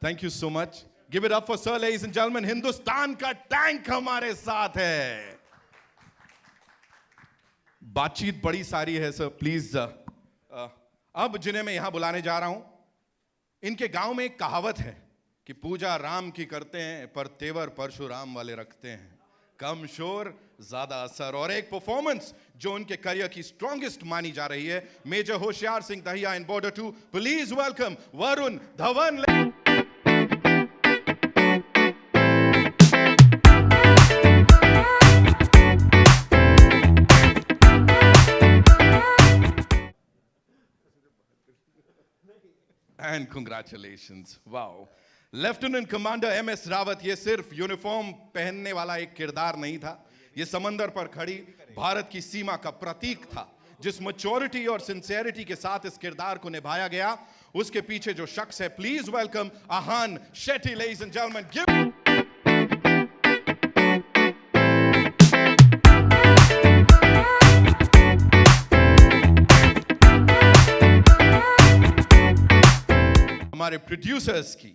Thank you so much. Give it up for sir, ladies and gentleman. Hindustan का tank हमारे साथ है. बातचीत बड़ी सारी है सर, प्लीज. अब जिन्हें मैं यहां बुलाने जा रहा हूं, इनके गांव में एक कहावत है कि पूजा राम की करते हैं पर तेवर परशुराम वाले रखते हैं. कम शोर ज्यादा असर. और एक परफॉर्मेंस जो उनके करियर की स्ट्रॉन्गेस्ट मानी जा रही है. Major Hoshiyar Singh Dahiya in Border 2. Please welcome Varun Dhawan. And congratulations. Wow. Lieutenant commander MS Rawat ये सिर्फ यूनिफॉर्म पहनने वाला एक किरदार नहीं था. ये समंदर पर खड़ी भारत की सीमा का प्रतीक था. जिस मैच्योरिटी और सिंसियरिटी के साथ इस किरदार को निभाया गया, उसके पीछे जो शख्स है, please welcome Ahan Shetty. Ladies and gentleman, give. हमारे प्रोड्यूसर्स की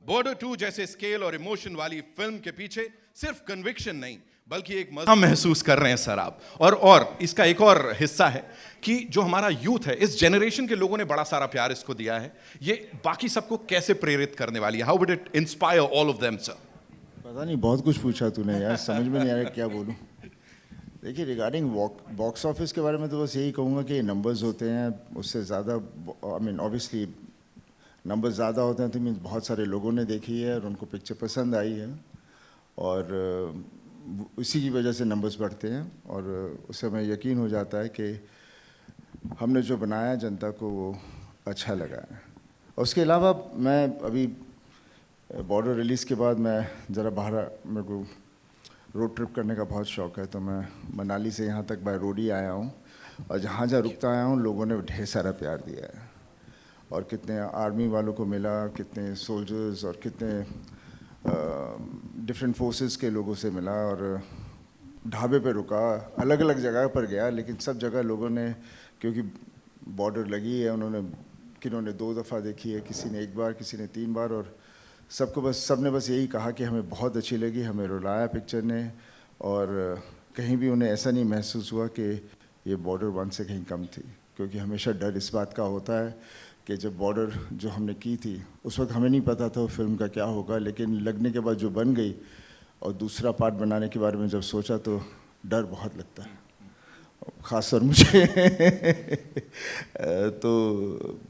बॉर्डर 2 जैसे स्केल और इमोशन वाली फिल्म के पीछे सिर्फ कन्विक्शन नहीं बल्कि एक मजा महसूस कर रहे हैं सर आप. और इसका एक और हिस्सा है कि जो हमारा यूथ है, इस जनरेशन के लोगों ने बड़ा सारा प्यार इसको दिया है. ये बाकी सबको कैसे प्रेरित करने वाली है? How would it inspire all of them sir? पता नहीं, बहुत कुछ पूछा तूने यार, समझ में नहीं आ रहा क्या बोलूं. देखिए, रिगार्डिंग बॉक्स ऑफिस के बारे में तो बस यही कहूँगा कि नंबर्स होते हैं, उससे ज़्यादा आई मीन ऑब्वियसली नंबर्स ज़्यादा होते हैं तो मीन्स बहुत सारे लोगों ने देखी है और उनको पिक्चर पसंद आई है और इसी की वजह से नंबर्स बढ़ते हैं और उससे हमें यकीन हो जाता है कि हमने जो बनाया जनता को वो अच्छा लगा है. और उसके अलावा मैं अभी बॉर्डर रिलीज़ के बाद मैं ज़रा बाहर, मेरे को रोड ट्रिप करने का बहुत शौक़ है, तो मैं मनाली से यहाँ तक बाय रोड ही आया हूँ और जहाँ जहाँ रुकता आया हूँ लोगों ने ढेर सारा प्यार दिया है. और कितने आर्मी वालों को मिला, कितने सोल्जर्स और कितने डिफरेंट फोर्सेस के लोगों से मिला और ढाबे पे रुका, अलग अलग जगह पर गया, लेकिन सब जगह लोगों ने, क्योंकि बॉर्डर लगी है, उन्होंने किन्होंने 2 दफ़ा देखी है, किसी ने 1 बार, किसी ने 3 बार और सब ने बस यही कहा कि हमें बहुत अच्छी लगी, हमें रुलाया पिक्चर ने. और कहीं भी उन्हें ऐसा नहीं महसूस हुआ कि ये बॉर्डर 1 से कहीं कम थी, क्योंकि हमेशा डर इस बात का होता है कि जब बॉर्डर जो हमने की थी उस वक्त हमें नहीं पता था फिल्म का क्या होगा, लेकिन लगने के बाद जो बन गई और दूसरा पार्ट बनाने के बारे में जब सोचा तो डर बहुत लगता है, ख़ासतौर मुझे. तो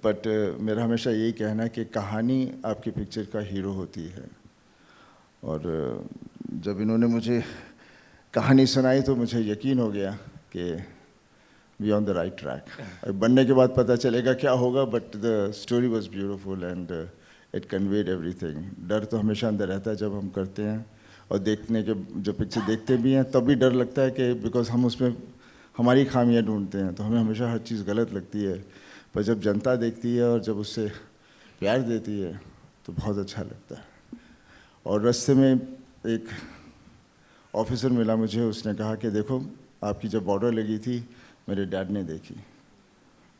बट मेरा हमेशा यही कहना है कि कहानी आपकी पिक्चर का हीरो होती है. और जब इन्होंने मुझे कहानी सुनाई तो मुझे यकीन हो गया कि we on the right track. बनने के बाद पता चलेगा क्या होगा, but the story was beautiful and it conveyed everything. डर तो हमेशा अंदर रहता है जब हम करते हैं और देखने के जब पिक्चर देखते भी हैं तब भी डर लगता है कि बिकॉज हम उसमें हमारी खामियां ढूंढते हैं तो हमें हमेशा हर चीज़ गलत लगती है. पर जब जनता देखती है और जब उससे प्यार देती है तो बहुत अच्छा लगता है. और रास्ते में एक ऑफिसर मिला मुझे, उसने कहा कि देखो, आपकी जब बॉर्डर लगी थी मेरे डैड ने देखी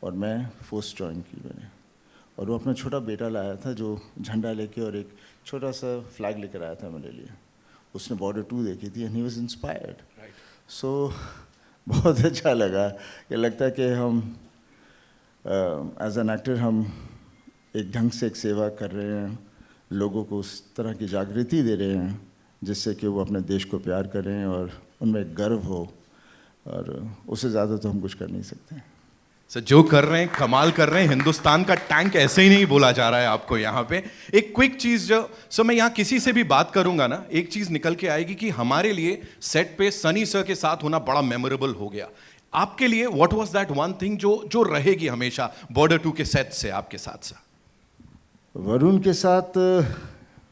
और मैं फोर्स ज्वाइन की मैंने, और वो अपना छोटा बेटा लाया था जो झंडा लेके और एक छोटा सा फ्लैग लेकर आया था मेरे लिए. उसने बॉर्डर 2 देखी थी एंड ही वाज इंस्पायर्ड. सो बहुत अच्छा लगा. ये लगता है कि हम एज एन एक्टर हम एक ढंग से एक सेवा कर रहे हैं, लोगों को उस तरह की जागृति दे रहे हैं जिससे कि वो अपने देश को प्यार करें और उनमें गर्व हो, और उससे ज़्यादा तो हम कुछ कर नहीं सकते. सर जो कर रहे हैं कमाल कर रहे हैं. हिंदुस्तान का टैंक ऐसे ही नहीं बोला जा रहा है आपको यहाँ पे. एक क्विक चीज जो सर, मैं यहाँ किसी से भी बात करूंगा ना, एक चीज निकल के आएगी कि हमारे लिए सेट पे सनी सर के साथ होना बड़ा मेमोरेबल हो गया. आपके लिए what was that one thing जो रहेगी हमेशा बॉर्डर 2 के सेट से आपके साथ? सर वरुण के साथ,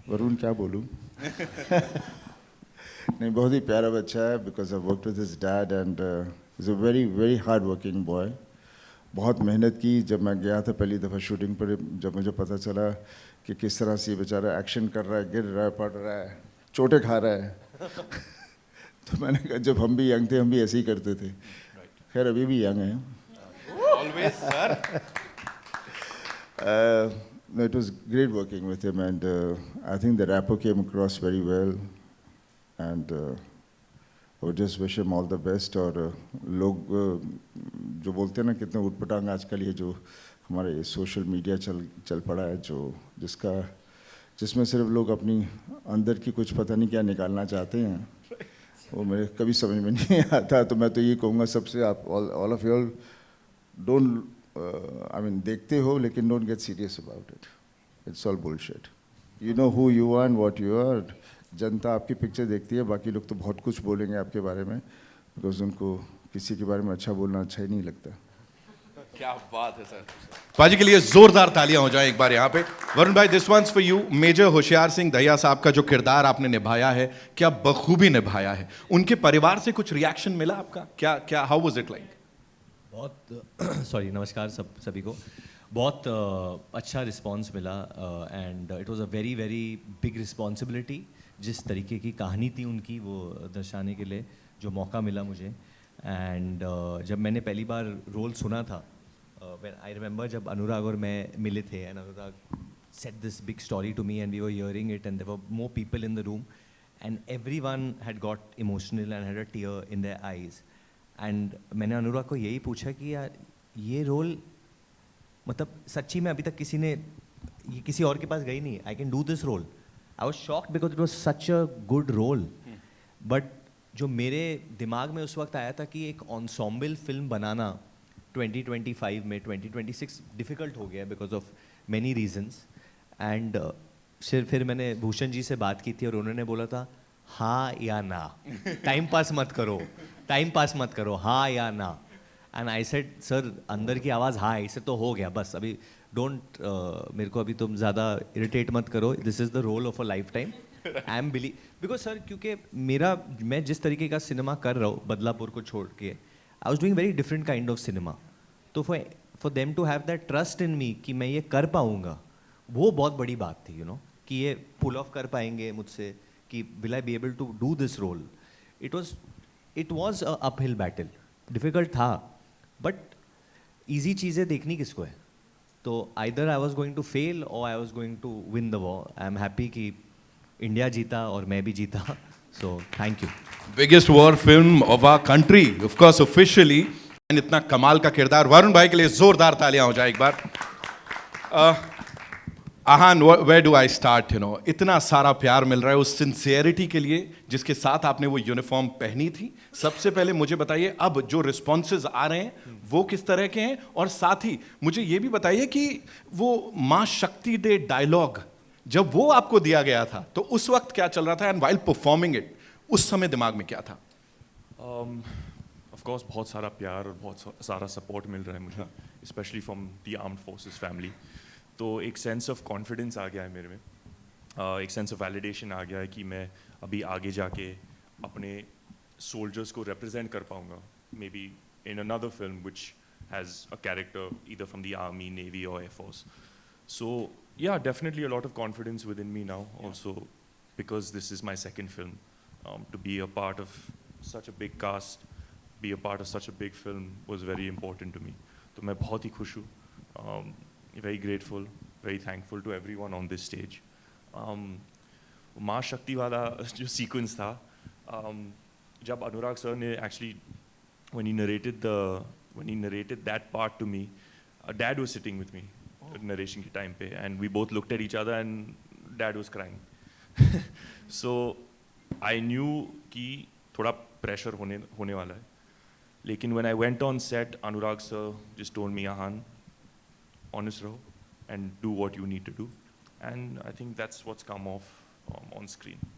वरुण क्या बोलूँ नहीं, बहुत ही प्यारा बच्चा है. Because I work with his dad and is a very very hard working boy. बहुत मेहनत की. जब मैं गया था पहली दफ़ा शूटिंग पर, जब मुझे पता चला कि किस तरह से बेचारा एक्शन कर रहा है, गिर रहा है, पड़ रहा है, चोटें खा रहा है तो मैंने कहा जब हम भी यंग थे हम भी ऐसे ही करते थे. खैर अभी भी यंग हैं. Always sir. No, it was great working with him, and I think the rapport came across very well, and I would just wish him all the best. और लोग जो बोलते हैं ना कितने उटपटांग आजकल ये जो हमारे सोशल मीडिया चल पड़ा है, जिसमें सिर्फ लोग अपनी अंदर की कुछ पता नहीं क्या निकालना चाहते हैं, वो मेरे कभी समझ में नहीं आता. तो मैं तो ये कहूँगा सबसे, आप all of you don't I mean, देखते हो लेकिन don't get serious about it. It's all bullshit. You know who you are and what you are. जनता आपकी पिक्चर देखती है, बाकी लोग तो बहुत कुछ बोलेंगे आपके बारे में, because उनको किसी के बारे में अच्छा बोलना अच्छा ही नहीं लगता. क्या बात है सर. पाजी के लिए जोरदार तालियां हो जाए एक बार यहाँ पे. वरुण भाई, this one's for you. Major Hoshiyar Singh Dahiya साहब का जो किरदार आपने निभाया है, क्या बखूबी निभाया है. उनके परिवार से कुछ रिएक्शन मिला आपका? क्या हाउ वाज इट लाइक? बहुत सॉरी, नमस्कार सभी को. बहुत अच्छा रिस्पांस मिला, and it was a very very big responsibility. जिस तरीके की कहानी थी उनकी, वो दर्शाने के लिए जो मौका मिला मुझे. एंड जब मैंने पहली बार रोल सुना था, आई रिमेंबर जब अनुराग और मैं मिले थे, and Anurag said this big story to me, and we were hearing it, and there were more people in the room, and everyone had got emotional and had a tear in their eyes. And मैंने अनुराग को यही पूछा कि यार ये role, मतलब सच्ची में अभी तक ये किसी और के पास गई नहीं. I can do this role. I was shocked because it was such a good role. But जो मेरे दिमाग में उस वक्त आया था कि एक ensemble फिल्म बनाना 2025 में, 2026 डिफ़िकल्ट हो गया because of many reasons. And फिर मैंने भूषण जी से बात की थी और उन्होंने बोला था हाँ या ना, टाइम पास मत करो, हाँ या ना. एंड आई सेड सर, अंदर की आवाज़ हाँ इससे तो हो गया, बस अभी डोंट मेरे को अभी तुम ज़्यादा इरिटेट मत करो. This is the role of a lifetime. I am believe because sir, क्योंकि मैं जिस तरीके का सिनेमा कर रहा हूँ बदलापुर को छोड़ के, I was doing very different kind of cinema. तो for them to have that trust in me कि मैं ये कर पाऊँगा, वो बहुत बड़ी बात थी. कि ये पुल ऑफ कर पाएंगे मुझसे, कि will I be able to do this role. It was a uphill battle. Difficult था, बट ईजी चीज़ें देखनी किसको है. तो either I was going to fail और I was going to win the war. I am happy कि India जीता और मैं भी जीता. So thank you. Biggest war film of our country, of course officially. इतना कमाल का किरदार. वरुण भाई के लिए जोरदार तालियां हो जाए एक बार. आहान, वेयर डू आई स्टार्ट? इतना सारा प्यार मिल रहा है उस सिंसियरिटी के लिए जिसके साथ आपने वो यूनिफॉर्म पहनी थी. सबसे पहले मुझे बताइए, अब जो रिस्पॉन्सेज आ रहे हैं वो किस तरह के हैं, और साथ ही मुझे ये भी बताइए कि वो माँ शक्ति दे डायलॉग जब वो आपको दिया गया था तो उस वक्त क्या चल रहा था, एंड वाइल परफॉर्मिंग इट उस समय दिमाग में क्या था? ऑफ कोर्स बहुत सारा प्यार और बहुत सारा सपोर्ट मिल रहा है मुझे, specially from the armed forces family. तो एक सेंस ऑफ कॉन्फिडेंस आ गया है मेरे में, एक सेंस ऑफ वैलिडेशन आ गया है कि मैं अभी आगे जाके अपने सोल्जर्स को रिप्रेजेंट कर पाऊंगा, maybe in another film which has a character either from the army, navy और air force. So yeah, definitely a lot of confidence within me now also, because this is my second film. To be a part of such a big cast, be a part of such a big film was very important to me. तो मैं बहुत ही खुश हूँ. Very grateful, very thankful to everyone on this stage. माँ शक्ति वाला जो sequence था, जब अनुराग सर ने actually when he narrated that part to me, Dad was sitting with me. Narration के time पे, and we both looked at each other and Dad was crying. So I knew कि थोड़ा pressure होने वाला है. लेकिन when I went on set, Anurag sir just told me, Ahan, honest रहो and do what you need to do, and I think that's what's come off on screen.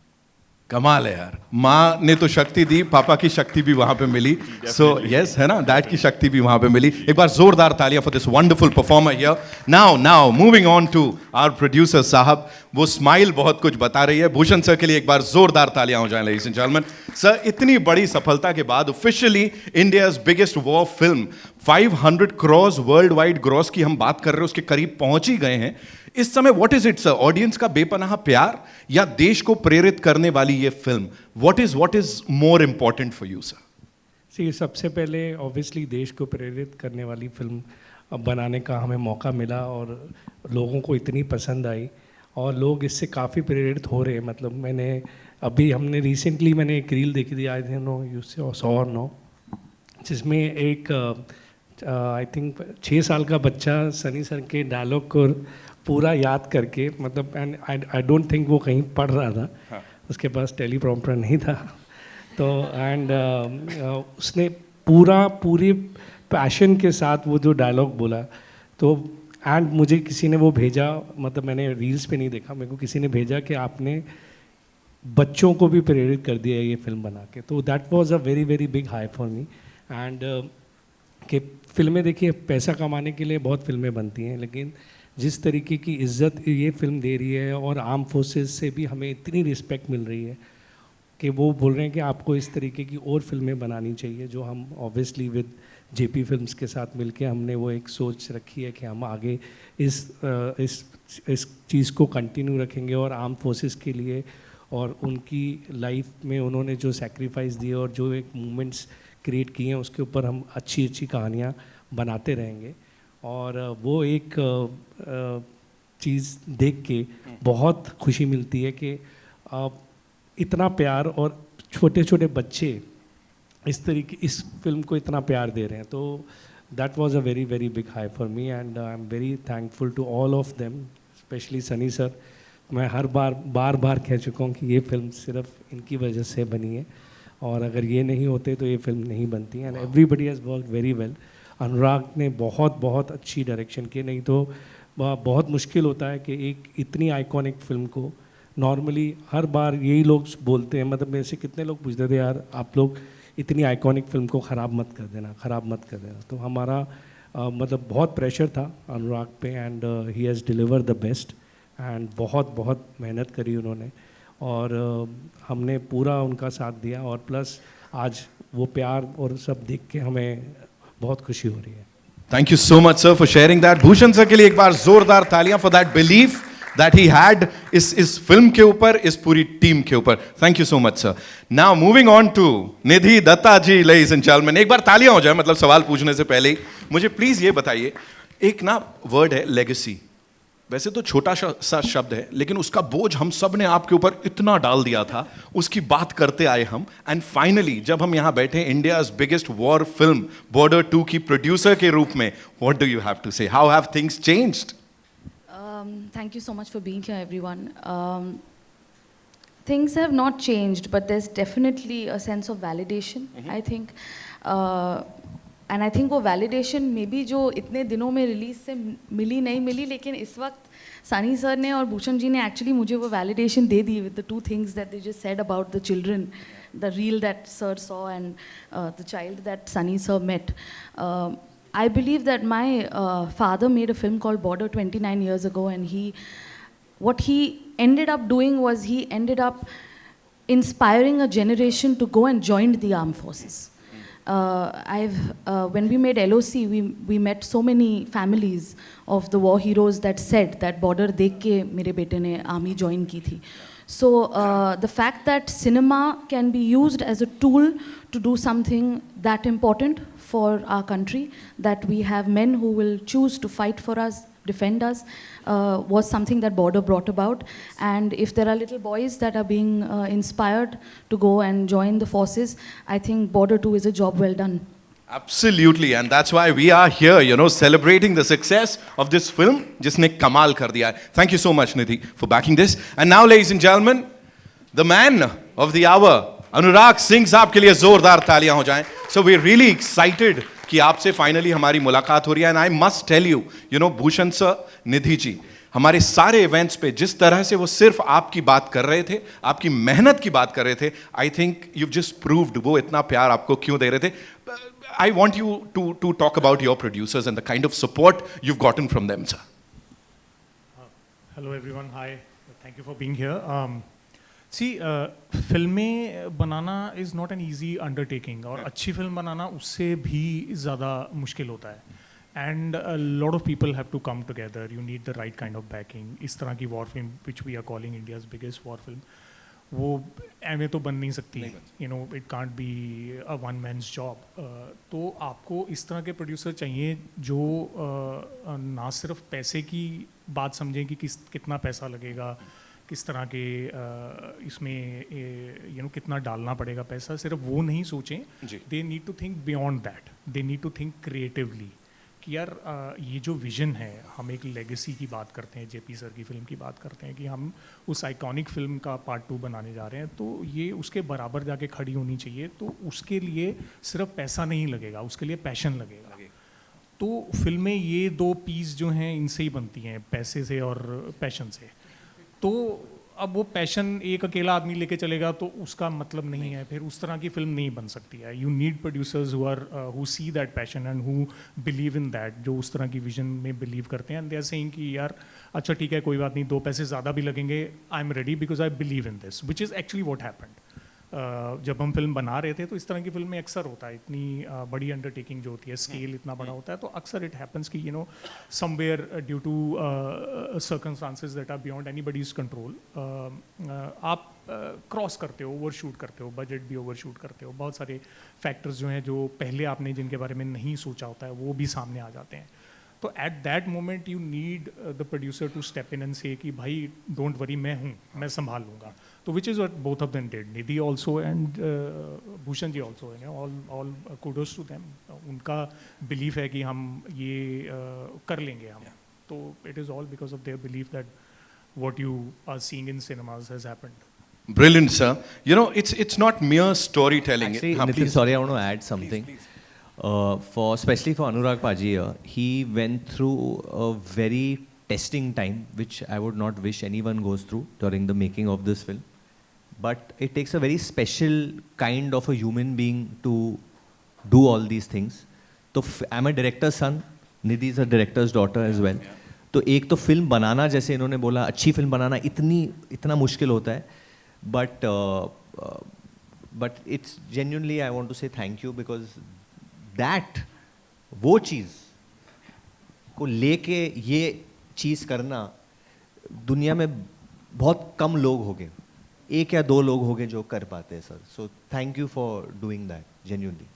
कमाल है यार. माँ ने तो शक्ति दी, पापा की शक्ति भी वहां पे मिली. सो यस, है ना, डैड की शक्ति भी वहां पे मिली. एक बार जोरदार तालियां for this wonderful performer here. Now moving on to our producer साहब. वो स्माइल बहुत कुछ बता रही है. भूषण सर के लिए एक बार जोरदार तालियां हो जाएं लेडीज एंड जेंटलमैन. सर, इतनी बड़ी सफलता के बाद officially India's biggest war film 500 crores world wide gross की हम बात कर रहे हैं, उसके करीब पहुंच ही गए हैं इस समय. What is it sir? Audience का बेपनाह प्यार या देश को प्रेरित करने वाली ये film? What is more important for you sir? See, सबसे पहले ऑब्वियसली देश को प्रेरित करने वाली फिल्म बनाने का हमें मौका मिला और लोगों को इतनी पसंद आई और लोग इससे काफ़ी प्रेरित हो रहे हैं। मतलब हमने रिसेंटली मैंने एक रील देखी थी, I don't know you saw और नो, जिसमें एक आई थिंक 6 साल का बच्चा सनी सर के डायलॉग को पूरा याद करके, मतलब एंड आई डोंट थिंक वो कहीं पढ़ रहा था, हाँ. उसके पास टेलीप्रॉम्प्टर नहीं था, तो एंड उसने पूरी पैशन के साथ वो जो डायलॉग बोला, तो एंड मुझे किसी ने वो भेजा, मतलब मैंने रील्स पे नहीं देखा, मेरे को किसी ने भेजा कि आपने बच्चों को भी प्रेरित कर दिया ये फिल्म बना के, तो that was a very very big high for me. And कि फिल्में देखिए पैसा कमाने के लिए बहुत फिल्में बनती हैं, लेकिन जिस तरीके की इज्जत ये फिल्म दे रही है और आर्म फोर्सेस से भी हमें इतनी रिस्पेक्ट मिल रही है कि वो बोल रहे हैं कि आपको इस तरीके की और फिल्में बनानी चाहिए, जो हम ऑब्वियसली विद जेपी फिल्म्स के साथ मिलके हमने वो एक सोच रखी है कि हम आगे इस चीज़ को कंटिन्यू रखेंगे और आर्म फोर्सेस के लिए और उनकी लाइफ में उन्होंने जो सेक्रीफाइस दिए और जो एक मूवमेंट्स क्रिएट किए हैं उसके ऊपर हम अच्छी अच्छी कहानियाँ बनाते रहेंगे। और वो एक चीज़ देख के बहुत खुशी मिलती है कि इतना प्यार और छोटे छोटे बच्चे इस फिल्म को इतना प्यार दे रहे हैं, तो that was a very very big high for me and I am very thankful to all of them, specially Sunny sir. मैं हर बार कह चुका हूँ कि ये फिल्म सिर्फ इनकी वजह से बनी है और अगर ये नहीं होते तो ये फिल्म नहीं बनती, and everybody has work very well. Anurag ने बहुत अच्छी डायरेक्शन की, नहीं तो बहुत मुश्किल होता है कि एक इतनी आइकॉनिक फिल्म को, नॉर्मली हर बार यही लोग बोलते हैं, मतलब मेरे से कितने लोग पूछते थे यार आप लोग इतनी आइकॉनिक फिल्म को ख़राब मत कर देना, तो हमारा मतलब बहुत प्रेशर था अनुराग पे and he has deliver the best and बहुत मेहनत करी उन्होंने और हमने पूरा उनका साथ दिया और प्लस आज वो प्यार और सब देख के हमें बहुत खुशी हो रही है। Thank you so much sir for sharing that. Bhushan sir के लिए एक बार जोरदार तालियां for that belief that he had इस फिल्म के ऊपर, इस पूरी टीम के ऊपर। Thank you so much sir. Now moving on to Nidhi Dutta ji, ladies and gentleman. एक बार तालियां हो जाए, मतलब सवाल पूछने से पहले ही मुझे प्लीज ये बताइए, एक ना वर्ड है लेगेसी, वैसे तो छोटा सा शब्द है लेकिन उसका बोझ हम सब ने आपके ऊपर इतना डाल दिया था, उसकी बात करते आए हम, एंड फाइनली जब हम यहां बैठे India's biggest war film Border 2 की प्रोड्यूसर के रूप में, what do you have to say, how have things changed? Thank you so much for being here, everyone. Things have not changed, but there's definitely a sense of validation, I think. And I think वो validation maybe जो इतने दिनों में release से मिली नहीं मिली, लेकिन इस वक्त सनी सर ने और भूषण जी ने एक्चुअली मुझे वो validation they the with the two things that they just said about the children, the reel that sir saw and the child that Sunny sir met. I believe that my father made a film called Border 29 years ago, and what he ended up doing was he ended up inspiring a generation to go and join the armed forces. When we made LOC, we met so many families of the war heroes that said that border देख के मेरे बेटे ने army join की थी. So the fact that cinema can be used as a tool to do something that important for our country, that we have men who will choose to fight for us, defend us, was something that Border brought about. And if there are little boys that are being inspired to go and join the forces, I think Border 2 is a job well done. Absolutely, and that's why we are here, you know, celebrating the success of this film, जिसने कमाल कर दिया है. Thank you so much, Nidhi, for backing this. And now, ladies and gentlemen, the man of the hour, Anurag Singh साहब के लिए जोरदार तालियां हो जाएं. So we're really excited कि आपसे फाइनली हमारी मुलाकात हो रही है. And I must tell you, you know, Bhushan sir, Nidhi ji, हमारे सारे इवेंट्स पे जिस तरह से वो सिर्फ आपकी बात कर रहे थे, आपकी मेहनत की बात कर रहे थे, I think you just proved वो इतना प्यार आपको क्यों दे रहे थे. I want you to talk about your producers and the kind of support you've gotten from them, sir. Hello everyone, hi, thank you for being here. See, फिल्में बनाना is not an easy undertaking, और अच्छी film बनाना उससे भी ज़्यादा मुश्किल होता है. And a lot of people have to come together. You need the right kind of backing. इस तरह की war film, which we are calling India's biggest war film, वो एमए तो बन नहीं सकती, you know it can't be a one man's job. तो आपको इस तरह के प्रोड्यूसर चाहिए जो ना सिर्फ पैसे की बात समझें कि कितना पैसा लगेगा, किस तरह के इसमें यू नो कितना डालना पड़ेगा पैसा, सिर्फ वो नहीं सोचें, they need to think beyond that, they need to think creatively कि यार ये जो विजन है, हम एक लेगेसी की बात करते हैं, जेपी सर की फिल्म की बात करते हैं कि हम उस आइकॉनिक फिल्म का पार्ट 2 बनाने जा रहे हैं, तो ये उसके बराबर जाके खड़ी होनी चाहिए। तो उसके लिए सिर्फ पैसा नहीं लगेगा, उसके लिए पैशन लगेगा। तो फिल्में ये 2 पीस जो हैं इनसे ही बनती हैं, पैसे से और पैशन से। तो अब वो पैशन एक अकेला आदमी लेके चलेगा तो उसका मतलब नहीं है, फिर उस तरह की फिल्म नहीं बन सकती है। You need producers who see that passion and who believe in that, जो उस तरह की विजन में बिलीव करते हैं, एंड दे आर सेइंग कि यार अच्छा ठीक है कोई बात नहीं, 2 पैसे ज़्यादा भी लगेंगे, I am ready because I believe in this, which is actually what happened. जब हम फिल्म बना रहे थे तो इस तरह की फिल्म में अक्सर होता है, इतनी बड़ी अंडरटेकिंग जो होती है, स्केल इतना बड़ा होता है, तो अक्सर इट हैपन्स कि you know somewhere due to circumstances that are beyond anybody's control आप क्रॉस करते हो, ओवर शूट करते हो, बजट भी ओवर शूट करते हो, बहुत सारे फैक्टर्स जो हैं जो पहले आपने जिनके बारे में नहीं सोचा होता है वो भी सामने आ जाते हैं। तो at that moment you need the producer to step in and say कि भाई डोंट वरी, मैं हूँ, मैं संभाल लूँगा। तो which is what both of them did, Nidhi also and Bhushan ji also, all kudos to them. उनका बिलीफ है कि हम ये कर लेंगे हम, तो it is all because of their belief that what you are seeing in cinemas has happened. Brilliant, sir. You know, it's not mere storytelling. Actually, हाँ, Nitin, please. sorry, I want to add something. For especially for Anurag Paji here, he went through a very testing time, which I would not wish anyone goes through during the making of this film. But it takes a very special kind of a human being to do all these things. So I'm a director's son. Nidhi is a director's daughter as well. तो एक तो film बनाना, जैसे इन्होंने बोला, अच्छी film बनाना इतना मुश्किल होता है, but it's genuinely I want to say thank you, because that वो चीज़ को लेके ये चीज़ करना दुनिया में बहुत कम लोग होंगे, 1 या 2 लोग होंगे जो कर पाते हैं sir. So thank you for doing that genuinely.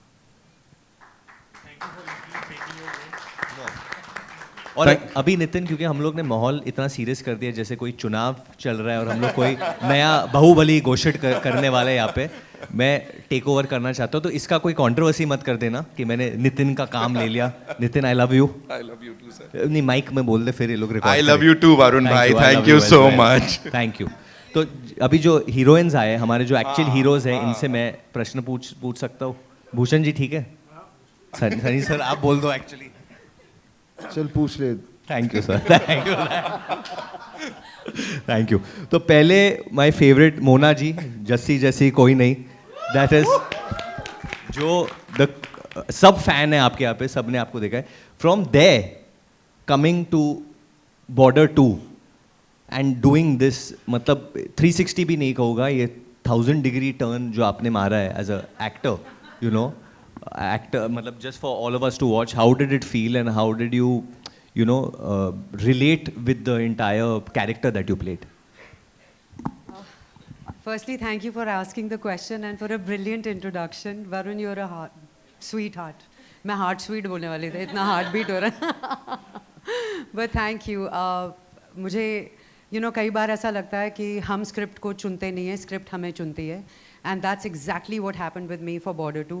और अभी नितिन, क्योंकि हम लोग ने माहौल इतना सीरियस कर दिया जैसे कोई चुनाव चल रहा है और हम लोग कोई नया बाहुबली घोषित करने वाले हैं यहाँ पे, मैं टेक ओवर करना चाहता हूँ, तो इसका कोई कंट्रोवर्सी मत कर देना कि मैंने नितिन का काम ले लिया। Nitin, I love you. I love you too, sir. नहीं, माइक में बोल दे, फिर ये लोग record. I love you too, Varun भाई. Thank you so much. Thank you. तो अभी जो हीरोइंस आए, हमारे जो एक्चुअल हीरोज हैं, इनसे मैं प्रश्न पूछ सकता हूँ? भूषण जी ठीक है? सनी सर आप बोल दो एक्चुअली। चल पूछ ले। Thank you sir, thank you, thank you. तो पहले माय फेवरेट मोना जी, जस्सी जैसी कोई नहीं, दैट इज जो सब फैन है आपके यहाँ पे, सब ने आपको देखा है। From there coming to border 2 and doing this, मतलब 360 भी नहीं कहूँगा, ये 1000 डिग्री टर्न जो आपने मारा है as a actor, you know, actor, मतलब just for all of us to watch, how did it feel and how did you know, relate with the entire character that you played? Firstly, thank you for asking the question and for a brilliant introduction. Varun, you're a sweetheart. मैं heart sweet बोलने वाली थी, इतना heart beat हो रहा है। But thank you. मुझे you know, कई बार ऐसा लगता है कि हम स्क्रिप्ट को चुनते नहीं हैं, स्क्रिप्ट हमें चुनती है, and that's exactly what happened with me for border 2।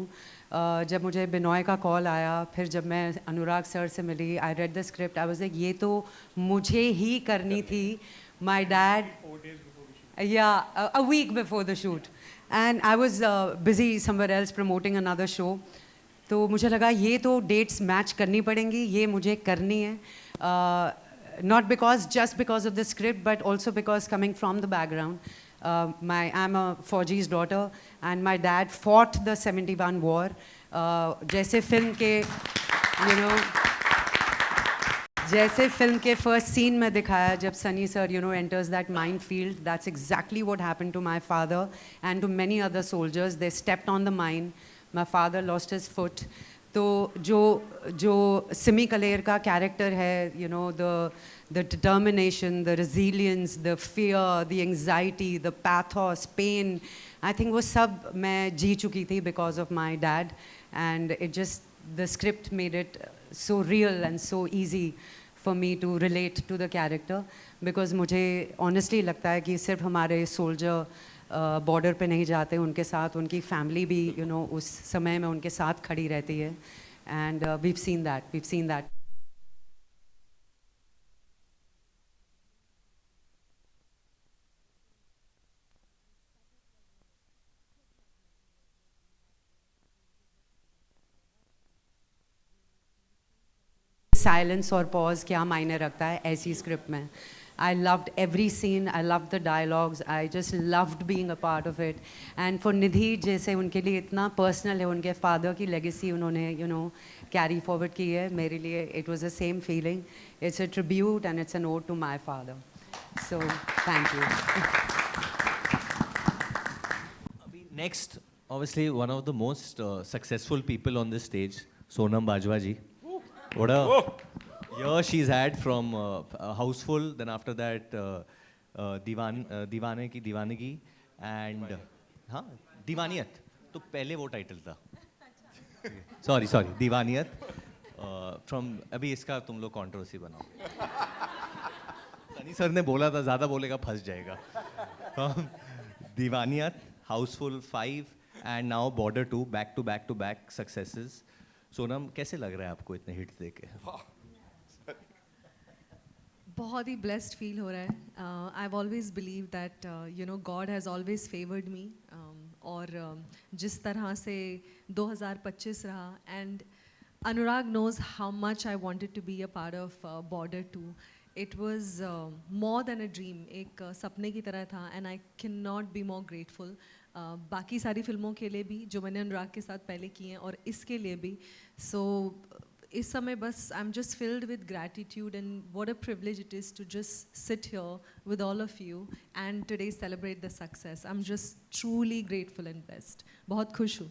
जब मुझे बिनॉय का कॉल आया, फिर जब मैं अनुराग सर से मिली, I read the script, I was like ये तो मुझे ही करनी थी। My dad, yeah, a week before the shoot, and I was busy somewhere else promoting another show. तो मुझे लगा ये तो डेट्स मैच करनी पड़ेंगी, ये मुझे करनी है, not just because of the script, but also because coming from the background. I'm a Fauji's daughter and my dad fought the 71 war. जैसे फिल्म के you know, जैसे फिल्म के फर्स्ट सीन में दिखाया, जब Sunny sir you know enters that minefield, that's exactly what happened to my father and to many other soldiers. They stepped on the mine, my father lost his foot. तो जो सिमी कलेर का character है, you know, the determination, the resilience, the fear, the anxiety, the pathos, pain, I think वो सब मैं जी चुकी थी because of my dad, and it just the script made it so real and so easy for me to relate to the character, because मुझे honestly लगता है कि सिर्फ हमारे सोल्जर बॉर्डर पे नहीं जाते, उनके साथ उनकी फैमिली भी यू नो उस समय में उनके साथ खड़ी रहती है, and we've seen that. Silence और पॉज क्या मायने रखता है ऐसी स्क्रिप्ट में. I loved every scene, I loved the dialogues, I just loved being a part of it. And for Nidhi, जैसे उनके लिए इतना personal है, उनके father की legacy उन्होंने you know carry forward की है, मेरे लिए it was the same feeling. It's a tribute and it's an ode to my father. So thank you. Next, obviously one of the most successful people on this stage, Sonam Bajwa ji. What a year she's had from Houseful, then after that दीवाने की दीवानगी and हाँ दीवानियत, तो पहले वो title था. Sorry Deewaniyat. From अभी इसका तुम लोग कंट्रोवर्सी बनाओ. सनी सर ने बोला था ज़्यादा बोलेगा फंस जाएगा. Deewaniyat, Housefull 5 and now border 2, back to back successes. Sonam, कैसे लग रहा है आपको इतने हिट्स देके? बहुत ही ब्लेस्ड फील हो रहा है. I have always believe that you know God has always favoured me, और जिस तरह से 2025 रहा, and Anurag knows how much I wanted to be a part of Border 2. It was more than a dream, एक सपने की तरह था, and I can not be more grateful. बाकी सारी फिल्मों के लिए भी जो मैंने अनुराग के साथ पहले की हैं, और इसके लिए भी. सो इस समय बस I am just filled with gratitude, and what a privilege it is to just sit here with all of you and today celebrate the success. I am just truly grateful and blessed. बहुत खुश हूँ.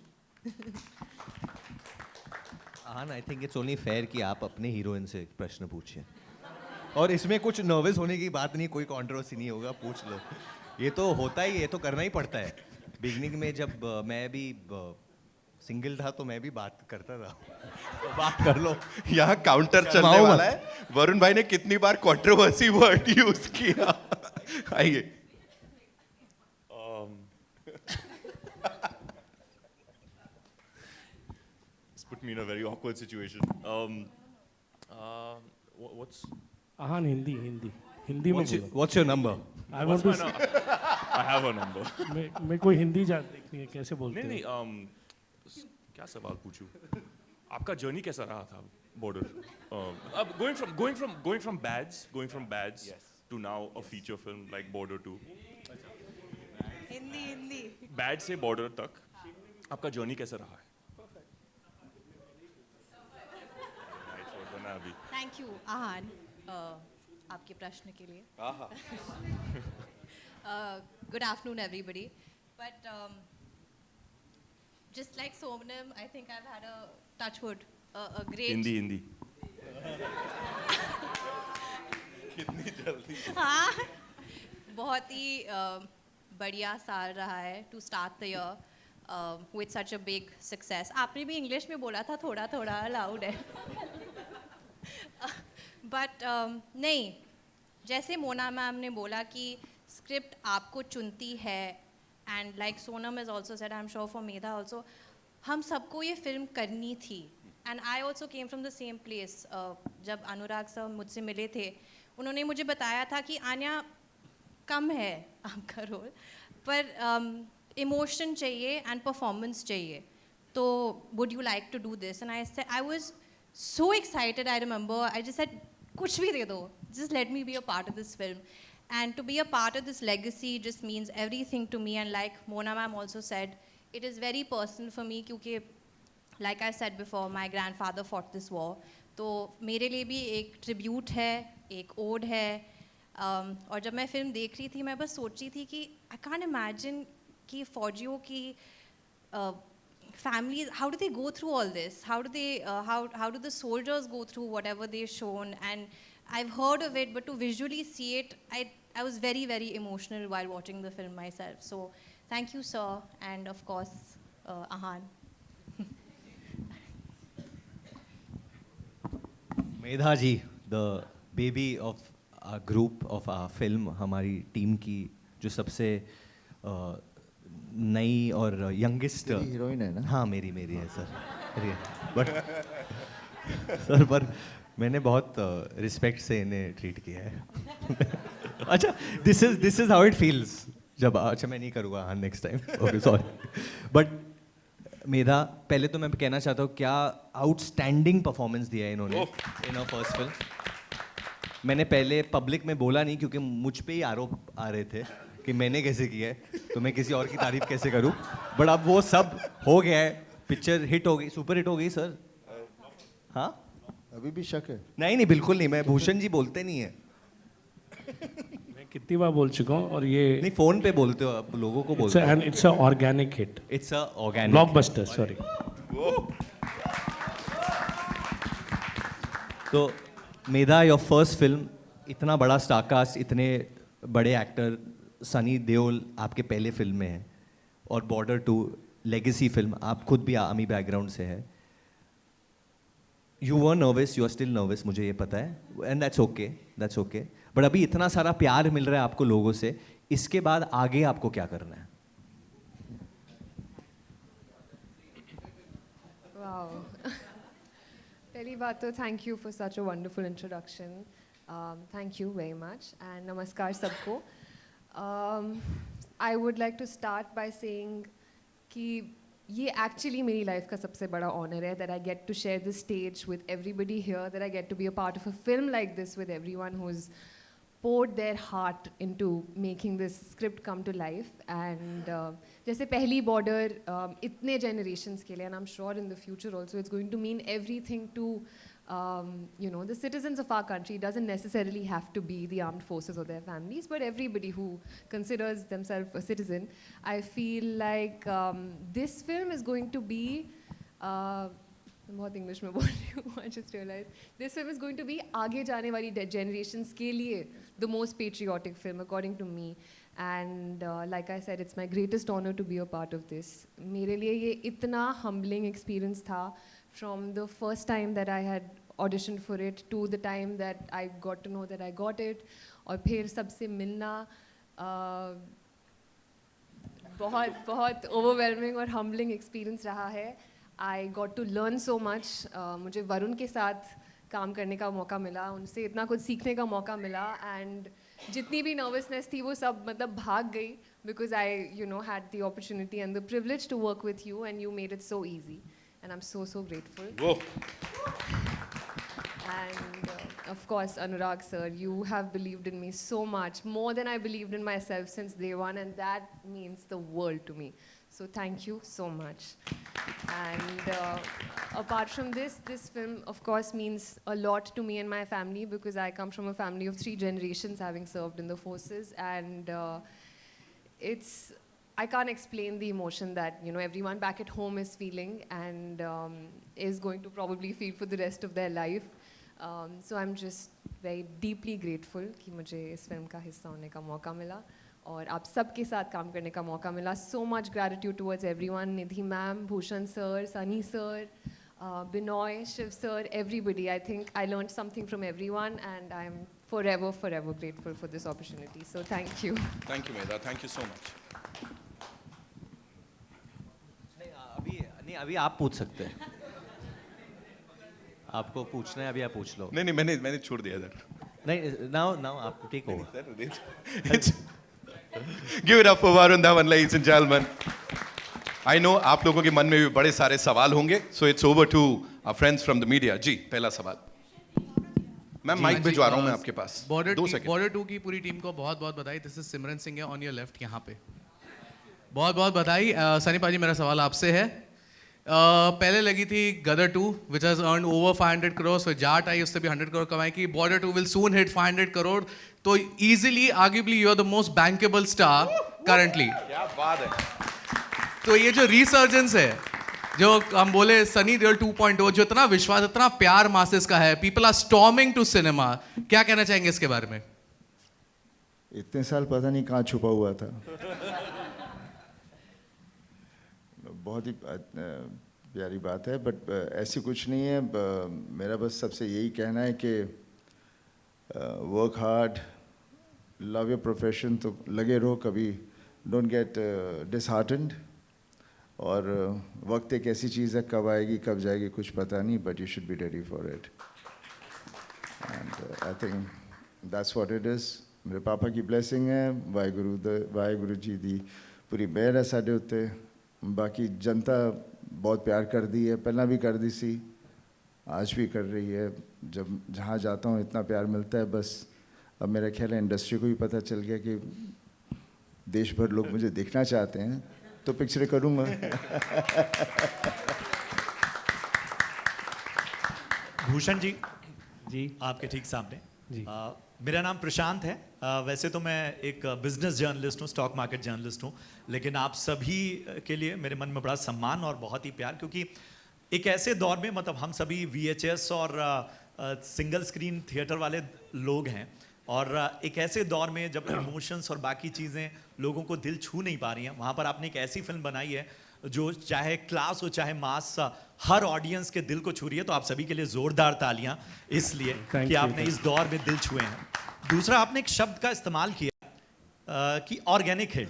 Ahan, I think it's only fair कि आप अपने heroine से एक प्रश्न पूछिए, और इसमें कुछ नर्वस होने की बात नहीं, कोई कंट्रोवर्सी नहीं होगा, पूछ लो. ये तो होता ही, ये तो करना ही पड़ता है. बिगनिंग में जब मैं भी सिंगल था तो मैं भी बात करता था. तो बात कर लो. यहाँ काउंटर चलने वाला है. वरुण भाई ने कितनी बार कंट्रोवर्सी वर्ड यूज किया. आइए. It's put me in a very awkward situation. What's आहान, हिंदी में बोलो. What's your number? I want to. I have a number. मैं कोई हिंदी देखनी है, कैसे बोलते हैं? नहीं, क्या सवाल पूछूं? आपका जर्नी कैसा रहा था बॉर्डर? अब going from Bads to now a feature film like Border 2. Hindi. Bad से बॉर्डर तक आपका जर्नी कैसा रहा है? अभी थैंक यू आहान आपके प्रश्न के लिए. Good afternoon everybody, but just like Sonam, I think I've had a touch wood a great Hindi कितनी जल्दी. हाँ, बहुत ही बढ़िया साल रहा है to start the year with such a big success. आपने भी इंग्लिश में बोला था, थोड़ा अलाउड है. बट नहीं, जैसे मोना मैम ने बोला कि स्क्रिप्ट आपको चुनती है, and like Sonam is also said, I am sure for Medha also, हम सबको ये फिल्म करनी थी. And I also came from the same place. जब अनुराग सर मुझसे मिले थे, उन्होंने मुझे बताया था कि आन्या कम है आपका रोल, पर इमोशन चाहिए एंड परफॉर्मेंस चाहिए, तो would you like to do this? And I was so excited. I remember I just said kuch bhi de do, just let me be a part of this film. And to be a part of this legacy just means everything to me. And like Mona ma'am also said, it is very personal for me kyunki like I said before, my grandfather fought this war. तो मेरे लिए भी एक tribute है, एक odd है. और जब मैं फिल्म देख रही थी, मैं बस सोच रही थी कि आई कांट इमेजिन कि फौजियों की families, how do they go through all this? How do they, how do the soldiers go through whatever they've shown? And I've heard of it, but to visually see it, I was very, very emotional while watching the film myself. So thank you, sir, and of course, Ahan. Medha ji, the baby of our group, of our film, हमारी team की जो सबसे नई और youngest heroine है ना? हाँ मेरी है सर, मेरी है, बट सर पर मैंने बहुत रिस्पेक्ट से इन्हें ट्रीट किया है. अच्छा, this is how it feels जब, अच्छा मैं नहीं करूँगा हाँ next time, okay sorry. But Medha, पहले तो मैं कहना चाहता हूँ क्या आउटस्टैंडिंग परफॉर्मेंस दिया है इन्होंने इन अ फर्स्ट फिल्म. मैंने पहले पब्लिक में बोला नहीं क्योंकि मुझ पे ही आरोप आ रहे थे कि मैंने कैसे किया है, तो मैं किसी और की तारीफ कैसे करूं. बट अब वो सब हो गया है, पिक्चर हिट हो गई, सुपर हिट हो गई सर. हाँ अभी भी शक है? नहीं बिल्कुल नहीं, मैं भूषण जी बोलते नहीं है. मैं कितनी बार बोल चुका हूँ और ये नहीं फोन पे बोलते हो आप, लोगों को बोलते हो. It's a organic hit, it's a organic blockbuster. Sorry. तो मेधा, योर फर्स्ट फिल्म, इतना बड़ा स्टारकास्ट, इतने बड़े एक्टर, सनी देओल आपके पहले फिल्म में है, और बॉर्डर 2 लेगेसी फिल्म, आप खुद भी आर्मी बैकग्राउंड से है. You were nervous, you are still nervous, मुझे ये पता है, एंड दैट्स ओके. बट अभी इतना सारा प्यार मिल रहा है आपको लोगों से, इसके बाद आगे आपको क्या करना है? Wow. पहली बात तो thank you for such a wonderful introduction. Thank you very much and नमस्कार सबको. I would like to start by saying कि ये actually मेरी life का सबसे बड़ा honor है that I get to share this stage with everybody here, that I get to be a part of a film like this with everyone who's poured their heart into making this script come to life. And जैसे पहली border इतने generations के लिए, and I'm sure in the future also it's going to mean everything to you know, the citizens of our country. It doesn't necessarily have to be the armed forces or their families, but everybody who considers themselves a citizen. I feel like this film is going to be मैं बहुत English में बोल रही हूँ, I just realized. This film is going to be आगे जाने वाली generations के लिए the most patriotic film according to me. And like I said, it's my greatest honor to be a part of this. मेरे लिए ये इतना humbling experience था, from the first time that I had auditioned for it to the time that I got to know that I got it, और फिर सबसे मिलना बहुत overwhelming और humbling experience रहा है. I got to learn so much. मुझे वरुण के साथ काम करने का मौका मिला, उनसे इतना कुछ सीखने का मौका मिला, and जितनी भी nervousness थी वो सब मतलब भाग गई, because I had the opportunity and the privilege to work with you, and you made it so easy, and I'm so grateful. Whoa. And of course, Anurag sir, you have believed in me so much, more than I believed in myself since day one, and that means the world to me. So thank you so much. And apart from this film of course means a lot to me and my family, because I come from a family of 3 generations having served in the forces, and I can't explain the emotion that everyone back at home is feeling and is going to probably feel for the rest of their life. So I'm just very deeply grateful कि मुझे इस film का हिस्सा होने का मौका मिला और आप सबके साथ काम करने का मौका मिला. So much gratitude towards everyone, Nidhi ma'am, Bhushan sir, Sunny sir, Binoy, Shiv sir, everybody. I think I learned something from everyone, and I'm forever grateful for this opportunity. So thank you. Thank you, Medha. Thank you so much. अभी आप पूछ सकते हैं. आपको पूछना है, अभी आप पूछ लो. नहीं मैंने छोड़ दिया इधर. नहीं, now आप take over. Give it up for Varun Dhawan, ladies and gentlemen. I know आप लोगों के मन में भी बड़े सारे सवाल होंगे, so it's over to our friends from the media. जी, पहला सवाल. मैम माइक भिजवा रहा हूँ मैं आपके पास. बॉर्डर 2 की पूरी टीम को बहुत बधाई. दिस इज सिमरन सिंह है ऑन योर लेफ्ट यहाँ पे. बहुत बधाई. सनी पाजी, मेरा सवाल आपसे है. पहले लगी थी Gadar 2 which has earn over 500 crore. फिर जाट आई, उससे भी 100 करोड़ कमाई की. Border 2 will soon hit 500 crore. तो easily arguably you are the most bankable star currently. क्या बात है. तो ये जो रिसर्जेंस है, जो हम बोले सनी देओल 2.0, जो इतना विश्वास, इतना प्यार मासेस का है, people are storming to cinema, क्या कहना चाहेंगे इसके बारे में? इतने साल पता नहीं कहाँ छुपा हुआ था। बहुत ही प्यारी बात है, बट ऐसी कुछ नहीं है। मेरा बस सबसे यही कहना है कि work hard, love your profession, तो लगे रहो, कभी डोंट गेट डिसहार्टेंड। और वक्त एक ऐसी चीज़ है, कब आएगी कब जाएगी कुछ पता नहीं, but you should be ready for it. And I think that's what it is. मेरे पापा की ब्लेसिंग है, वाहिगुरु जी दी पूरी मेहर है साडे उत्ते। बाकी जनता बहुत प्यार कर दी है, पहला भी कर दी सी, आज भी कर रही है। जब जहाँ जाता हूँ इतना प्यार मिलता है, बस अब मेरा ख्याल है इंडस्ट्री को भी पता चल गया कि देश भर लोग मुझे देखना चाहते हैं, तो पिक्चरें करूँगा। भूषण जी, जी आपके ठीक सामने जी। मेरा नाम प्रशांत है। वैसे तो मैं एक बिजनेस जर्नलिस्ट हूँ, स्टॉक मार्केट जर्नलिस्ट हूँ, लेकिन आप सभी के लिए मेरे मन में बड़ा सम्मान और बहुत ही प्यार, क्योंकि एक ऐसे दौर में, मतलब हम सभी VHS और सिंगल स्क्रीन थिएटर वाले लोग हैं, और एक ऐसे दौर में जब इमोशंस और बाकी चीज़ें लोगों को दिल छू नहीं पा रही हैं, वहाँ पर आपने एक ऐसी फिल्म बनाई है जो चाहे क्लास हो चाहे मास, हर ऑडियंस के दिल को छू रही है। तो आप सभी के लिए जोरदार तालियां इसलिए कि आपने इस दौर में दिल छुए हैं। दूसरा, आपने एक शब्द का इस्तेमाल किया कि ऑर्गेनिक हिट।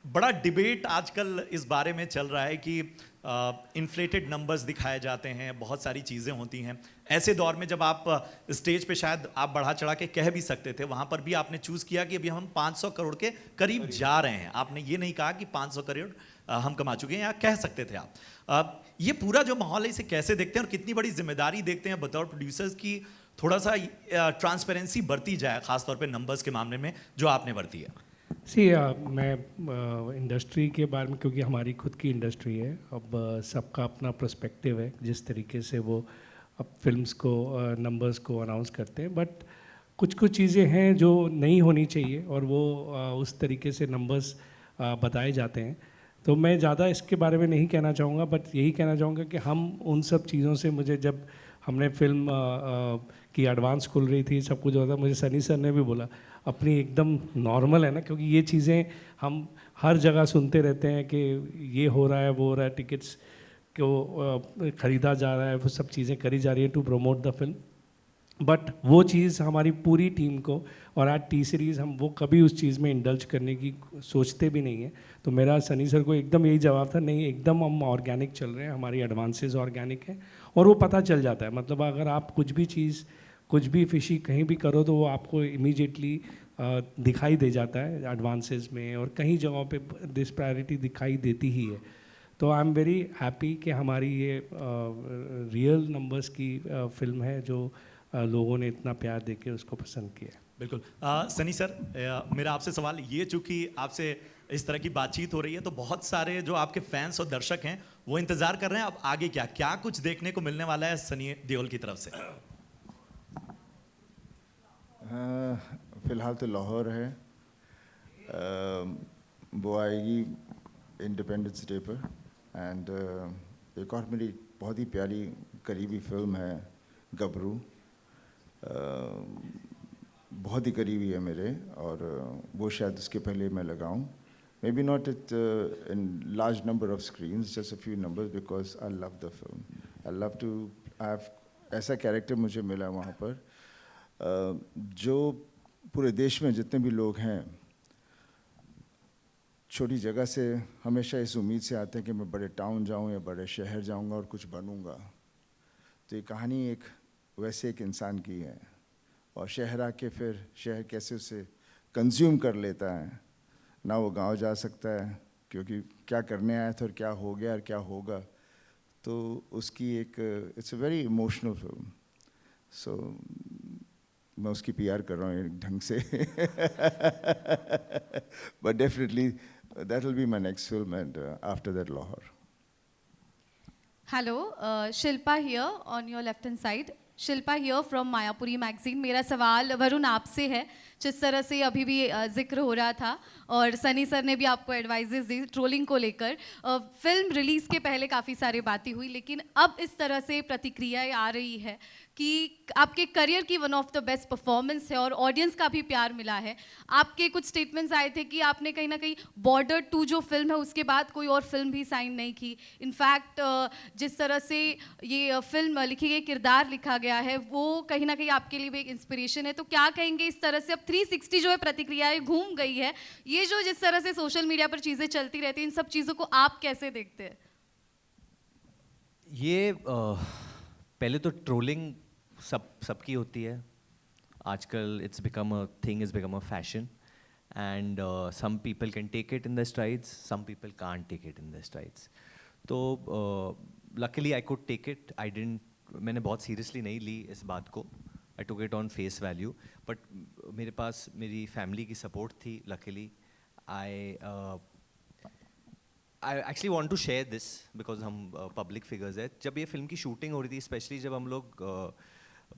बड़ा डिबेट आजकल इस बारे में चल रहा है कि इन्फ्लेटेड नंबर्स दिखाए जाते हैं, बहुत सारी चीज़ें होती हैं। ऐसे दौर में जब आप स्टेज पे शायद आप बढ़ा चढ़ा के कह भी सकते थे, वहाँ पर भी आपने चूज़ किया कि अभी हम 500 करोड़ के करीब जा रहे हैं। आपने ये नहीं कहा कि 500 करोड़ हम कमा चुके हैं, या कह सकते थे आप। ये पूरा जो माहौल है, इसे कैसे देखते हैं और कितनी बड़ी जिम्मेदारी देखते हैं बतौर प्रोड्यूसर्स की थोड़ा सा ट्रांसपेरेंसी बरती जाए, खासतौर पे नंबर्स के मामले में जो आपने बरती है? मैं इंडस्ट्री के बारे में, क्योंकि हमारी खुद की इंडस्ट्री है, अब सबका अपना पर्सपेक्टिव है जिस तरीके से वो अब फिल्म्स को नंबर्स को अनाउंस करते हैं, बट कुछ कुछ चीज़ें हैं जो नहीं होनी चाहिए और वो उस तरीके से नंबर्स बताए जाते हैं। तो मैं ज़्यादा इसके बारे में नहीं कहना चाहूँगा, बट यही कहना चाहूँगा कि हम उन सब चीज़ों से, मुझे जब हमने फिल्म की एडवांस खुल रही थी, सब कुछ होता, मुझे सनी सर ने भी बोला अपनी एकदम नॉर्मल है ना, क्योंकि ये चीज़ें हम हर जगह सुनते रहते हैं कि ये हो रहा है वो हो रहा है, टिकट्स को ख़रीदा जा रहा है, वो सब चीज़ें करी जा रही है to promote the film, but वो चीज़ हमारी पूरी टीम को, और आज टी सीरीज़ हम वो कभी उस चीज़ में इंडल्ज करने की सोचते भी नहीं है। तो मेरा सनी सर को एकदम यही जवाब था, नहीं एकदम हम ऑर्गेनिक चल रहे हैं, हमारी एडवांसेस ऑर्गेनिक हैं, और वो पता चल जाता है। मतलब अगर आप कुछ भी चीज़, कुछ भी फिशी कहीं भी करो तो वो आपको इमीडिएटली दिखाई दे जाता है एडवांसेस में, और कहीं जगहों पे दिस प्रायोरिटी दिखाई देती ही है। तो आई एम वेरी हैप्पी कि हमारी ये रियल नंबर्स की फिल्म है जो लोगों ने इतना प्यार देके उसको पसंद किया। बिल्कुल। सनी सर, मेरा आपसे सवाल ये, चूँकि आपसे इस तरह की बातचीत हो रही है, तो बहुत सारे जो आपके फैंस और दर्शक हैं वो इंतज़ार कर रहे हैं अब आगे क्या क्या कुछ देखने को मिलने वाला है सनी देओल की तरफ से? फ़िलहाल तो लाहौर है, वो आएगी इंडिपेंडेंस डे पर। एंड एक और मेरी बहुत ही प्यारी करीबी फिल्म है गबरू, बहुत ही करीबी है मेरे, और वो शायद उसके पहले मैं लगाऊं, maybe not it in large number of screens, just a few numbers, because I love the film, I love to, ऐसा कैरेक्टर मुझे मिला वहाँ पर जो पूरे देश में जितने भी लोग हैं छोटी जगह से हमेशा इस उम्मीद से आते हैं कि मैं बड़े टाउन जाऊं या बड़े शहर जाऊंगा और कुछ बनूंगा। तो ये कहानी एक वैसे एक इंसान की है, और शहर आके फिर शहर कैसे उसे कंज्यूम कर लेता है, ना वो गांव जा सकता है क्योंकि क्या करने आया था और क्या हो गया और क्या होगा। तो उसकी एक, it's a very emotional film, so मैं उसकी PR कर रहा हूँ एक ढंग से but definitely that will be my next film, and after that Lahore. Hello, Shilpa here on your left hand side. Shilpa here from Mayapuri magazine. मेरा सवाल वरुण आपसे है। जिस तरह से अभी भी जिक्र हो रहा था और सनी सर ने भी आपको एडवाइजेस दी ट्रोलिंग को लेकर, फिल्म रिलीज़ के पहले काफ़ी सारी बातें हुई, लेकिन अब इस तरह से प्रतिक्रियाएं आ रही है कि आपके करियर की one of the best performance है और ऑडियंस का भी प्यार मिला है। आपके कुछ स्टेटमेंट्स आए थे कि आपने कहीं ना कहीं बॉर्डर 2 जो फिल्म है उसके बाद कोई और फिल्म भी साइन नहीं की। इनफैक्ट जिस तरह से ये फिल्म लिखी गई, किरदार लिखा गया है, वो कहीं ना कहीं आपके लिए भी एक इंस्पिरेशन है। तो क्या कहेंगे इस तरह से अब 360 जो है प्रतिक्रियाएं घूम गई है, ये जो जिस तरह से सोशल मीडिया पर चीज़ें चलती रहती हैं, इन सब चीज़ों को आप कैसे देखते हैं? ये पहले तो ट्रोलिंग सबकी होती है आजकल। It's become a thing, is become a fashion, and some people can take it in the strides, some people can't take it in the strides. तो luckily I could take it. मैंने बहुत seriously नहीं ली इस बात को। I took it on face value, but मेरे पास मेरी फैमिली की सपोर्ट थी luckily. I actually want to share this because हम पब्लिक फिगर्स है। जब ये फिल्म की शूटिंग हो रही थी, स्पेशली जब हम लोग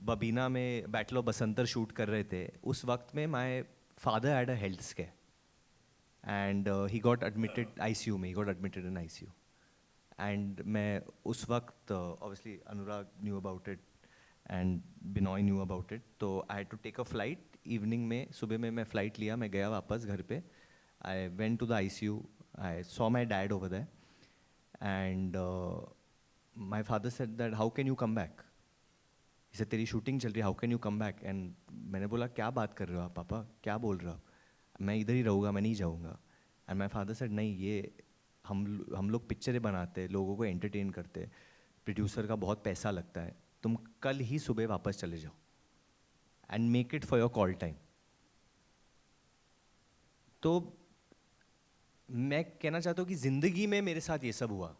बबीना में बैटल ऑफ बसंतर शूट कर रहे थे, उस वक्त में my father had a health scare and he got admitted ICU में, he got admitted in ICU। And मैं उस वक्त obviously Anurag knew about it and Binoy knew about it, तो I had to take a flight evening में। सुबह में मैं flight लिया, मैं गया वापस घर पे। I went to the ICU, I saw my dad over there and my father said that how can you come back. इसे तेरी शूटिंग चल रही है, how can you come back. And मैंने बोला क्या बात कर रहे हो आप पापा, क्या बोल रहे हो आप, मैं इधर ही रहूँगा, मैं नहीं जाऊँगा। एंड माई फादर सेड नहीं, ये हम लोग पिक्चरें बनाते, लोगों को एंटरटेन करते, प्रोड्यूसर का बहुत पैसा लगता है, तुम कल ही सुबह वापस चले जाओ and make it for your call time. तो मैं कहना चाहता हूँ कि ज़िंदगी में मेरे साथ ये सब हुआ,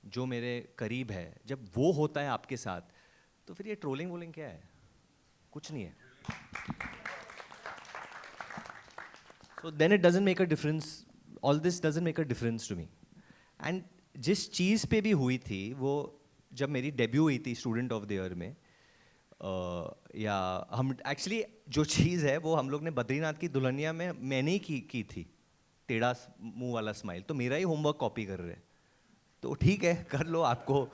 जो मेरे करीब है, जब वो होता है आपके साथ, तो फिर ये ट्रोलिंग वोलिंग क्या है, कुछ नहीं है। So then it doesn't make a difference, all this doesn't make a difference to me. And जिस चीज़ पे भी हुई थी, वो जब मेरी डेब्यू हुई थी स्टूडेंट ऑफ द ईयर में, या हम एक्चुअली जो चीज़ है वो हम लोग ने बद्रीनाथ की दुल्हनिया में मैंने ही की थी, टेढ़ा मुंह वाला स्माइल। तो मेरा ही होमवर्क कॉपी कर रहे हैं, तो ठीक है कर लो, आपको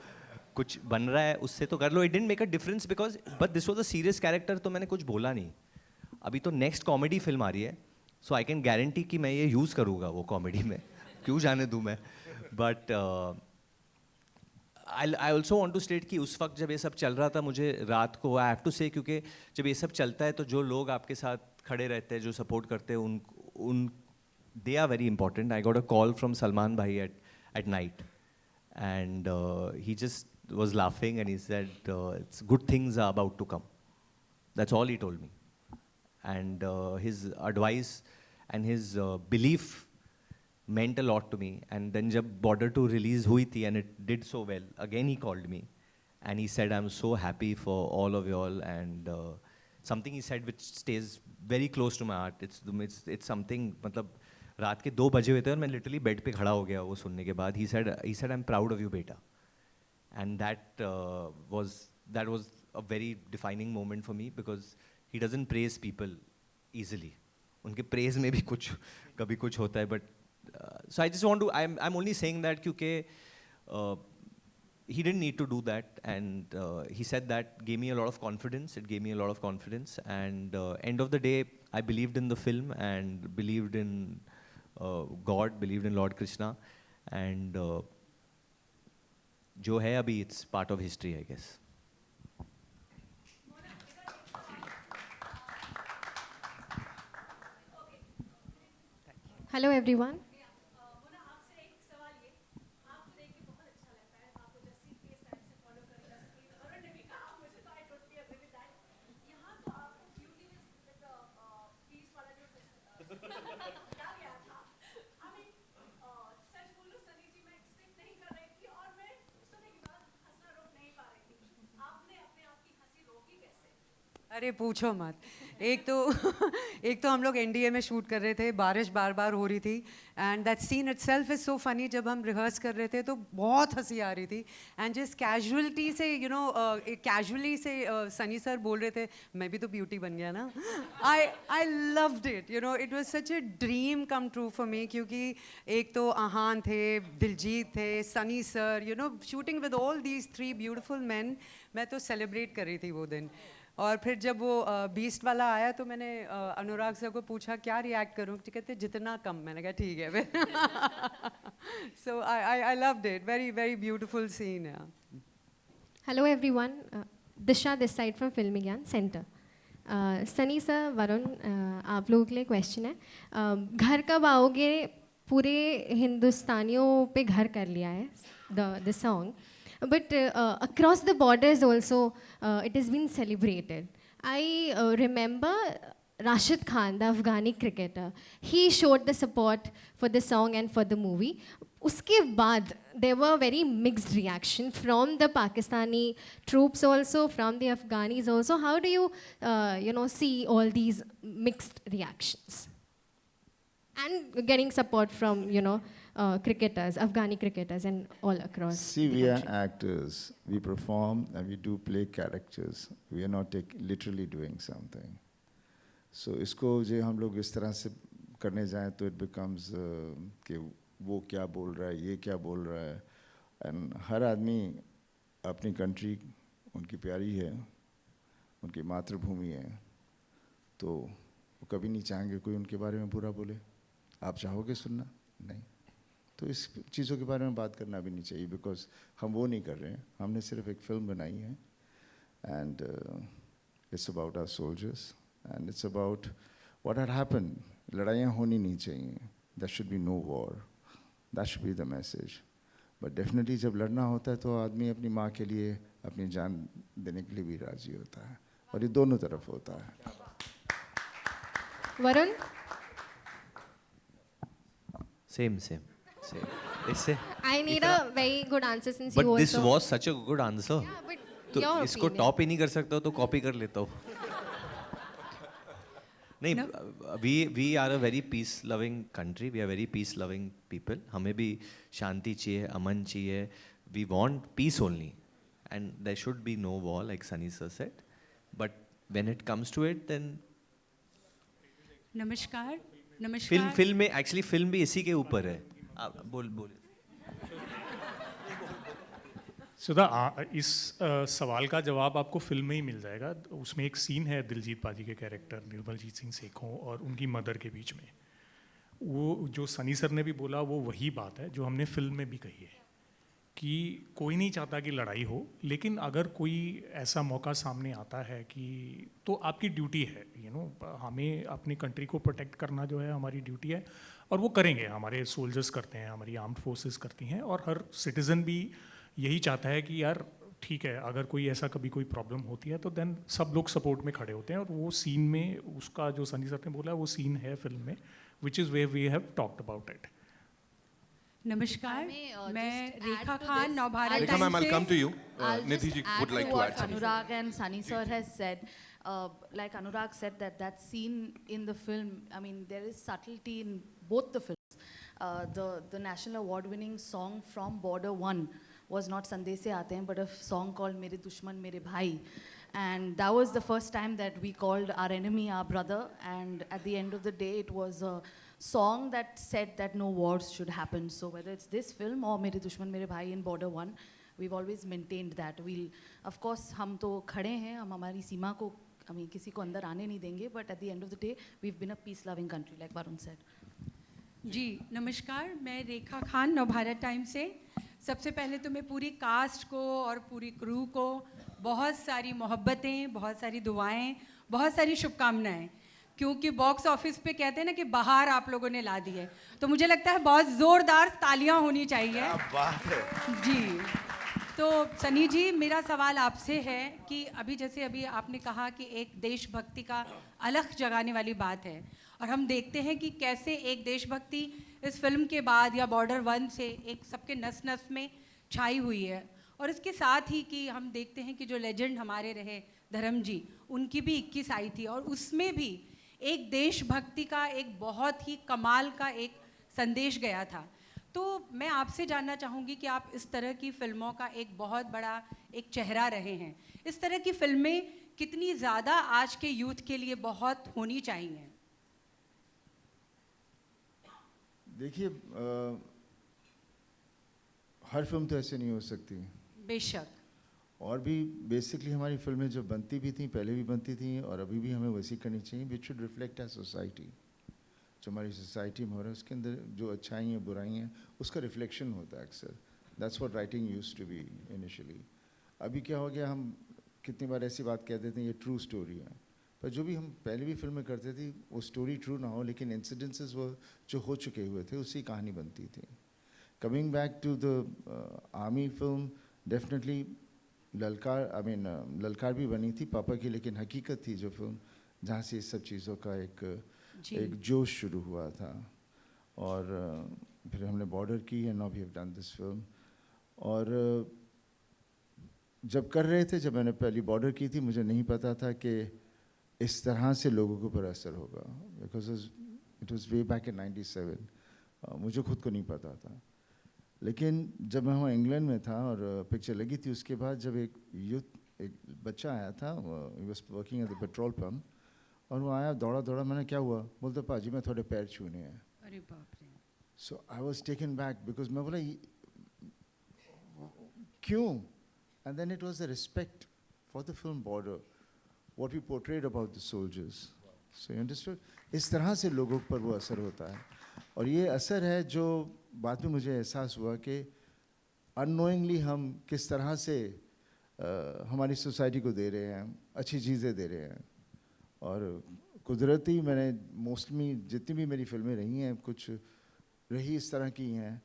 कुछ बन रहा है उससे तो कर लो। It didn't make a difference because but this was a serious character, तो मैंने कुछ बोला नहीं। अभी तो नेक्स्ट कॉमेडी फिल्म आ रही है, सो आई कैन गारंटी कि मैं ये यूज़ करूँगा वो कॉमेडी में, क्यों जाने दूँ मैं। But I also want to state कि उस वक्त जब ये सब चल रहा था, मुझे रात को, आई हैव टू से, क्योंकि जब ये सब चलता है तो जो लोग आपके साथ खड़े रहते हैं, जो सपोर्ट करते हैं, उन they are very important. I got a call from Salman भाई at night and he just was laughing and he said, it's good things are about to come. That's all he told me. And his advice and his belief meant a lot to me. And then jab Border 2 release hui thi and it did so well, again he called me and he said, I'm so happy for all of y'all. And something he said which stays very close to my heart. It's something, मतलब रात के 2 बजे हुए थे और मैं literally bed पे खड़ा हो गया वो सुनने के बाद। He said, I'm proud of you बेटा. And that was a very defining moment for me because he doesn't praise people easily. उनके praise में भी कभी कुछ होता है, but so I just want to, I'm only saying that क्योंकि he didn't need to do that, and he said that gave me a lot of confidence. It gave me a lot of confidence, and end of the day, I believed in the film and believed in God, believed in Lord Krishna, and जो है अभी it's part of history I guess. Hello everyone. अरे पूछो मत। एक तो हम लोग एनडीए में शूट कर रहे थे, बारिश बार बार हो रही थी and that scene itself is so funny. जब हम रिहर्स कर रहे थे तो बहुत हंसी आ रही थी एंड जिस कैजुअलिटी से कैजुअली से सनी सर बोल रहे थे मैं भी तो ब्यूटी बन गया ना। आई loved it, it was such a dream come true for me, क्योंकि एक तो आहान थे, दिलजीत थे, Sunny sir, shooting with all these 3 beautiful man. मैं तो सेलिब्रेट कर रही थी वो दिन। और फिर जब वो बीस्ट वाला आया तो मैंने अनुराग सर को पूछा क्या रिएक्ट करूँ, तो कहते जितना कम। मैंने कहा ठीक है फिर। So I loved it, very very beautiful scene है। Hello everyone, Disha this side from Filmi Gyan Center. Sunny sir, Varun, आप लोगों के लिए क्वेश्चन है। घर कब आओगे पूरे हिंदुस्तानियों पे घर कर लिया है the song, but across the borders also it has been celebrated. I remember Rashid Khan, the Afghani cricketer, he showed the support for the song and for the movie. Uske baad there were very mixed reaction from the Pakistani troops also, from the Afghanis also. How do you see all these mixed reactions and getting support from cricketers, Afghani cricketers and all across? See, the we are country? actors. We perform and we do play characters. We are not literally doing something. So इसको जो हम लोग इस तरह से करने जाएं तो it becomes कि वो क्या बोल रहा है, ये क्या बोल रहा है, and हर आदमी अपनी country उनकी प्यारी है, उनकी मातृभूमि है, तो वो कभी नहीं चाहेंगे कोई उनके बारे में बुरा बोले। आप चाहोगे सुनना? नहीं। तो इस चीज़ों के बारे में बात करना भी नहीं चाहिए, बिकॉज हम वो नहीं कर रहे हैं। हमने सिर्फ एक फिल्म बनाई है and it's about our soldiers and it's about what had happened. लड़ाइयाँ होनी नहीं चाहिए, that should be no war, that should be the message. But definitely जब लड़ना होता है तो आदमी अपनी माँ के लिए अपनी जान देने के लिए भी राजी होता है, और ये दोनों तरफ होता है। Varun? Same. I need a very good answer since But you also. this was such a good answer. Yeah, but तो your इसको opinion. टॉप ही नहीं कर सकता तो कॉपी कर लेता हूँ। नहीं, we are a very peace loving country. We are very peace loving people. हमें भी शांति चाहिए, अमन चाहिए. We want peace only, and there should be no war, like Sunny sir said. But when it comes to it, then नमस्कार। Film में actually film भी इसी के ऊपर है। आप बोल। सुधा, इस सवाल का जवाब आपको फिल्म में ही मिल जाएगा। उसमें एक सीन है दिलजीत पाजी के कैरेक्टर निर्मलजीत सिंह सेखों और उनकी मदर के बीच में। वो जो सनी सर ने भी बोला वो वही बात है जो हमने फिल्म में भी कही है कि कोई नहीं चाहता कि लड़ाई हो, लेकिन अगर कोई ऐसा मौका सामने आता है कि तो आपकी ड्यूटी है, हमें अपनी कंट्री को प्रोटेक्ट करना जो है हमारी ड्यूटी है, और वो करेंगे। हमारे सोल्जर्स करते हैं, हमारी आर्म्ड फोर्सेस करती हैं, और हर सिटीज़न भी यही चाहता है कि यार ठीक है, अगर कोई ऐसा कभी कोई प्रॉब्लम होती है तो देन सब लोग सपोर्ट में खड़े होते हैं। और वो सीन में उसका जो सनी सर ने बोला वो सीन है फिल्म में, which is where we have talked about it. नमस्कार, मैं रेखा Khan, Navbharat Rekha ma'am, I'll come to you. I'll Nidhi just ji add would like to to what add something. Anurag and Sunny sir has said. Like Anurag said that scene in the film, I mean, there is subtlety in both the films. The national award-winning song from Border 1 was not Sandesh Se Aate Hain, but a song called Mere Dushman Mere Bhai. And that was the first time that we called our enemy our brother. And at the end of the day, it was a song that said that no wars should happen. So whether it's this film or Mere Dushman Mere Bhai in Border 1, we've always maintained that. We'll, of course, हम तो खड़े हैं, हम हमारी सीमा को, हमें किसी को अंदर आने नहीं देंगे. But at the end of the day, we've been a peace-loving country, like Varun said. जी नमस्कार, मैं रेखा खान, नवभारत टाइम्स से। सबसे पहले तो मैं पूरी कास्ट को और पूरी क्रू को बहुत सारी मोहब्बतें, बहुत सारी दुआएं, बहुत सारी शुभकामनाएं, क्योंकि बॉक्स ऑफिस पे कहते हैं ना कि बाहर आप लोगों ने ला दी है, तो मुझे लगता है बहुत ज़ोरदार तालियां होनी चाहिए। क्या बात है। जी, तो सनी जी, मेरा सवाल आपसे है कि अभी आपने कहा कि एक देशभक्ति का अलग जगाने वाली बात है, और हम देखते हैं कि कैसे एक देशभक्ति इस फिल्म के बाद या बॉर्डर 1 से एक सबके नस नस में छाई हुई है। और इसके साथ ही कि हम देखते हैं कि जो लेजेंड हमारे रहे धर्म जी, उनकी भी 21 आई थी और उसमें भी एक देशभक्ति का एक बहुत ही कमाल का एक संदेश गया था। तो मैं आपसे जानना चाहूँगी कि आप इस तरह की फिल्मों का एक बहुत बड़ा एक चेहरा रहे हैं, इस तरह की फिल्में कितनी ज़्यादा आज के यूथ के लिए बहुत होनी चाहिए? देखिए, हर फिल्म तो ऐसे नहीं हो सकती। बेशक। और भी बेसिकली हमारी फिल्में जो बनती भी थी, पहले भी बनती थी और अभी भी हमें वैसी करनी चाहिए, which should reflect our society. जो हमारी सोसाइटी में हो रहा है उसके अंदर जो अच्छाई हैं, बुराई हैं, उसका रिफ्लेक्शन होता है अक्सर। That's what writing used to be initially. अभी क्या हो गया, हम कितनी बार ऐसी बात कह देते हैं ये ट्रू स्टोरी है, पर जो भी हम पहले भी फिल्में करते थे वो स्टोरी ट्रू ना हो, लेकिन इंसिडेंसेस वो जो हो चुके हुए थे उसकी कहानी बनती थी। Coming back to the army film, definitely Lalkaar भी बनी थी पापा की, लेकिन हकीकत थी जो फिल्म जहाँ से इस सब चीज़ों का एक जोश शुरू हुआ था। और फिर हमने बॉर्डर की and now we have done this film. और जब कर रहे थे, जब मैंने पहली बॉर्डर की थी, मुझे नहीं पता था कि इस तरह से लोगों के ऊपर असर होगा, because it was way back in 97। मुझे खुद को नहीं पता था। लेकिन जब मैं वहाँ इंग्लैंड में था और पिक्चर लगी थी, उसके बाद जब एक बच्चा आया था, he was working at the petrol pump, और वो आया दौड़ा दौड़ा, मैंने क्या हुआ, बोलते पाजी मैं थोड़े पैर छूने हैं। अरे बाप रे। So I was taken back because मैं बोला क्यों? And then it was the respect for the film Border, what we portrayed about the soldiers. So you understood? इस तरह से लोगों पर वो असर होता है, और ये असर है जो बाद में मुझे एहसास हुआ कि अननोइंगली हम किस तरह से हमारी सोसाइटी को दे रहे हैं, अच्छी चीज़ें दे रहे हैं। और कुदरती मैंने मोस्टली जितनी भी मेरी फिल्में रही हैं, कुछ रही इस तरह की हैं।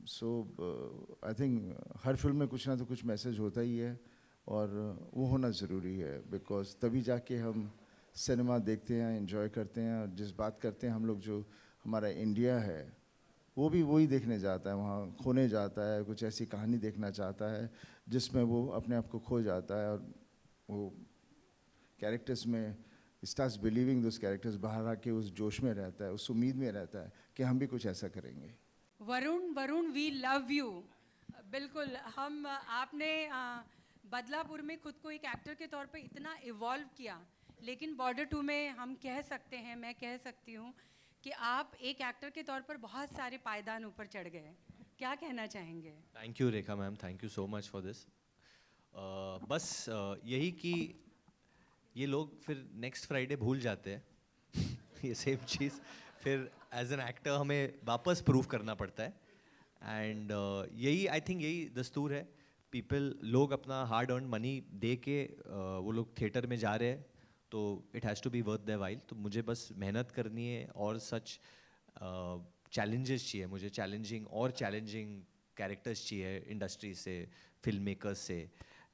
सो आई थिंक हर फिल्म में कुछ ना तो कुछ मैसेज होता ही है, और वो होना ज़रूरी है, बिकॉज तभी जाके हम सिनेमा देखते हैं, एंजॉय करते हैं। और जिस बात करते हैं हम लोग, जो हमारा इंडिया है वो भी वही देखने जाता है, वहाँ खोने जाता है, कुछ ऐसी कहानी देखना चाहता है जिसमें वो अपने आप को खो जाता है, और वो कैरेक्टर्स में स्टार्ट्स बिलीविंग दोस कैरेक्टर्स, बाहर आके उस जोश में रहता है, उस उम्मीद में रहता है कि हम भी कुछ ऐसा करेंगे। Varun we love you. बिल्कुल, हम आपने बदलापुर में खुद को एक एक्टर के तौर पे इतना इवॉल्व किया, लेकिन बॉर्डर 2 में हम कह सकते हैं, मैं कह सकती हूँ कि आप एक एक्टर के तौर पर बहुत सारे पायदान ऊपर चढ़ गए। क्या कहना चाहेंगे? Thank you Rekha ma'am, thank you so much for this. बस यही कि ये लोग फिर नेक्स्ट फ्राइडे भूल जाते हैं ये सेम चीज़, फिर एज एन एक्टर हमें वापस प्रूव करना पड़ता है। एंड यही आई थिंक यही दस्तूर है। लोग अपना हार्ड अर्न मनी दे के वो लोग थिएटर में जा रहे हैं, तो it has to be worth their while. तो मुझे बस मेहनत करनी है, और सच चैलेंजेस चाहिए मुझे, चैलेंजिंग कैरेक्टर्स चाहिए इंडस्ट्री से, फिल्म मेकर्स से।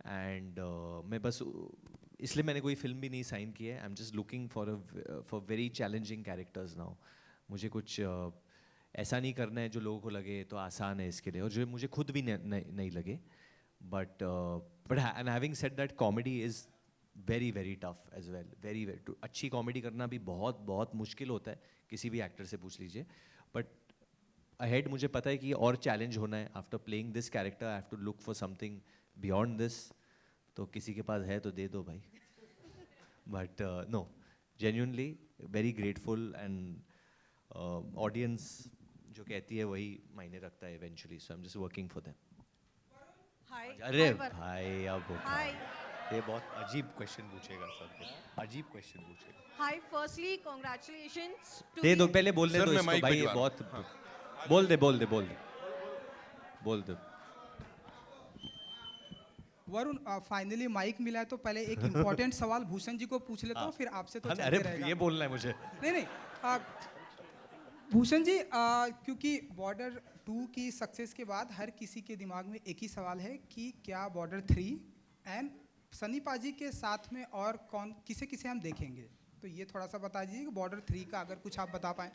एंड मैं बस इसलिए मैंने कोई फिल्म भी नहीं साइन की है। I am just looking for very challenging characters now. मुझे कुछ ऐसा नहीं करना है जो लोगों को लगे तो आसान है इसके लिए, और जो मुझे खुद भी नहीं लगे। But and having said that, comedy is very very tough as well. अच्छी कॉमेडी करना भी बहुत बहुत मुश्किल होता है, किसी भी एक्टर से पूछ लीजिए। बट अहेड मुझे पता है कि और चैलेंज होना है। After playing this character I have to look for something beyond this. तो किसी के पास है तो दे दो भाई। But no, genuinely very grateful, and audience जो कहती है वही मायने रखता है eventually. So I am just working for them. अरे भाई, अब ये बहुत अजीब क्वेश्चन पूछेगा सर, अजीब क्वेश्चन पूछेगा। हाय, फर्स्टली कांग्रेचुलेशंस टू दे दो, पहले बोलने दो इसको भाई, ये बहुत बोल दे। वरुण, फाइनली माइक मिला है, तो पहले एक इम्पोर्टेंट सवाल भूषण जी को पूछ लेता हूँ, फिर आपसे तो चलते रहेगा। ये बोलना है मुझे। नहीं, भूषण जी, क्योंकि बॉर्डर 2 की सक्सेस के बाद हर किसी के दिमाग में एक ही सवाल है कि क्या बॉर्डर 3 एंड सनी पाजी के साथ में और कौन किसे हम देखेंगे? तो ये थोड़ा सा बता दीजिए कि बॉर्डर 3 का अगर कुछ आप बता पाएँ।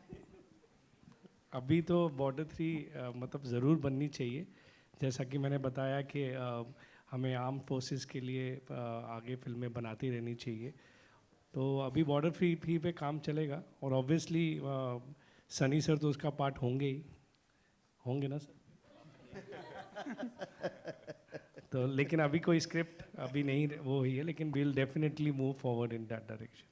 अभी तो बॉर्डर 3 मतलब ज़रूर बननी चाहिए। जैसा कि मैंने बताया कि हमें आर्म फोर्सेस के लिए आगे फिल्में बनाती रहनी चाहिए। तो अभी बॉर्डर थ्री पे काम चलेगा और ऑब्वियसली सनी सर तो उसका पार्ट होंगे ना सर? तो लेकिन अभी कोई स्क्रिप्ट अभी नहीं वो ही है, लेकिन will definitely move forward in that direction.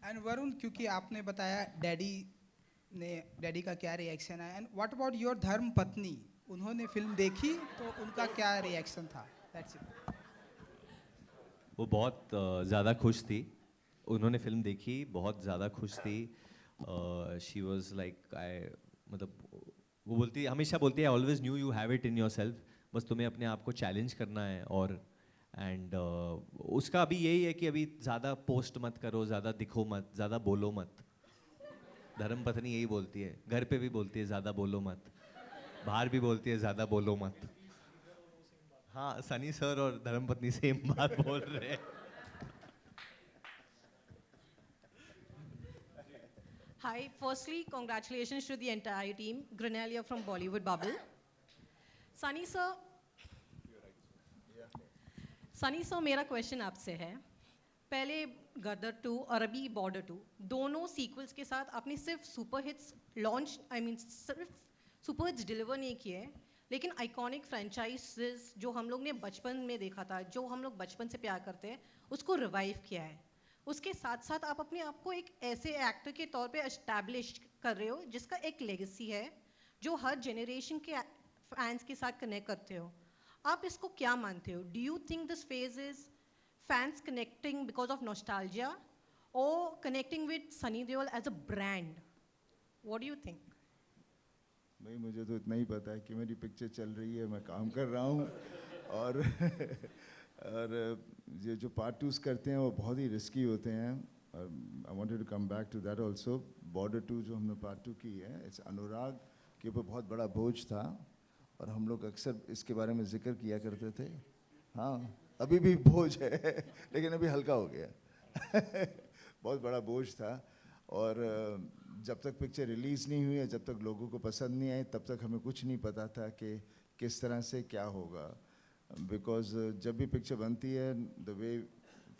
And Varun, क्योंकि आपने बताया डैडी का क्या रिएक्शन है, एंड व्हाट अबाउट योर धर्म पत्नी, उन्होंने फिल्म देखी तो उनका क्या रिएक्शन था? That's it. वो बहुत ज़्यादा खुश थी, उन्होंने फिल्म देखी, बहुत ज़्यादा खुश थी। शी वॉज लाइक मतलब वो बोलती हमेशा बोलती है, I always new you have it in your self, बस तुम्हें अपने आप को चैलेंज करना है। और एंड उसका अभी यही है कि अभी ज़्यादा पोस्ट मत करो, ज़्यादा दिखो मत, ज़्यादा बोलो मत। धर्म पत्नी यही बोलती है, घर पे भी बोलती है ज़्यादा बोलो मत, बाहर भी बोलती है ज़्यादा बोलो मत। हाँ, सनी सर और धर्म पत्नी सेम बात बोल रहे हैं। Hi, firstly, congratulations to the entire team. Granelia from Bollywood Bubble. Sunny sir, मेरा क्वेश्चन आपसे है। पहले गदर 2 और अभी बॉर्डर 2, दोनों सीक्वल्स के साथ आपने सिर्फ सुपर हिट्स लॉन्च, सिर्फ सुपर हिट्स डिलीवर नहीं किए, लेकिन आइकॉनिक फ्रेंचाइजेस जो हम लोग ने बचपन में देखा था, जो हम लोग बचपन से प्यार करते हैं, उसको रिवाइव किया है। उसके साथ साथ आप अपने आप को एक ऐसे एक्टर के तौर पे एस्टैब्लिश कर रहे हो जिसका एक लेगेसी है, जो हर जनरेशन के फैंस के साथ कनेक्ट करते हो। आप इसको क्या मानते हो? Do you think this phase is fans connecting because of nostalgia और connecting with Sunny Deol as a brand? What do you think? भाई मुझे तो इतना ही पता है कि मेरी पिक्चर चल रही है, मैं काम कर रहा हूँ, और और ये जो पार्ट 2 करते हैं वो बहुत ही रिस्की होते हैं। और I wanted to come back to that also. Border 2 जो हमने पार्ट 2 की है, इट्स अनुराग के ऊपर बहुत बड़ा बोझ था, और हम लोग अक्सर इसके बारे में जिक्र किया करते थे। हाँ, अभी भी बोझ है लेकिन अभी हल्का हो गया बहुत बड़ा बोझ था, और जब तक पिक्चर रिलीज़ नहीं हुई है, जब तक लोगों को पसंद नहीं आई, तब तक हमें कुछ नहीं पता था कि किस तरह से क्या होगा। बिकॉज जब भी पिक्चर बनती है, द वे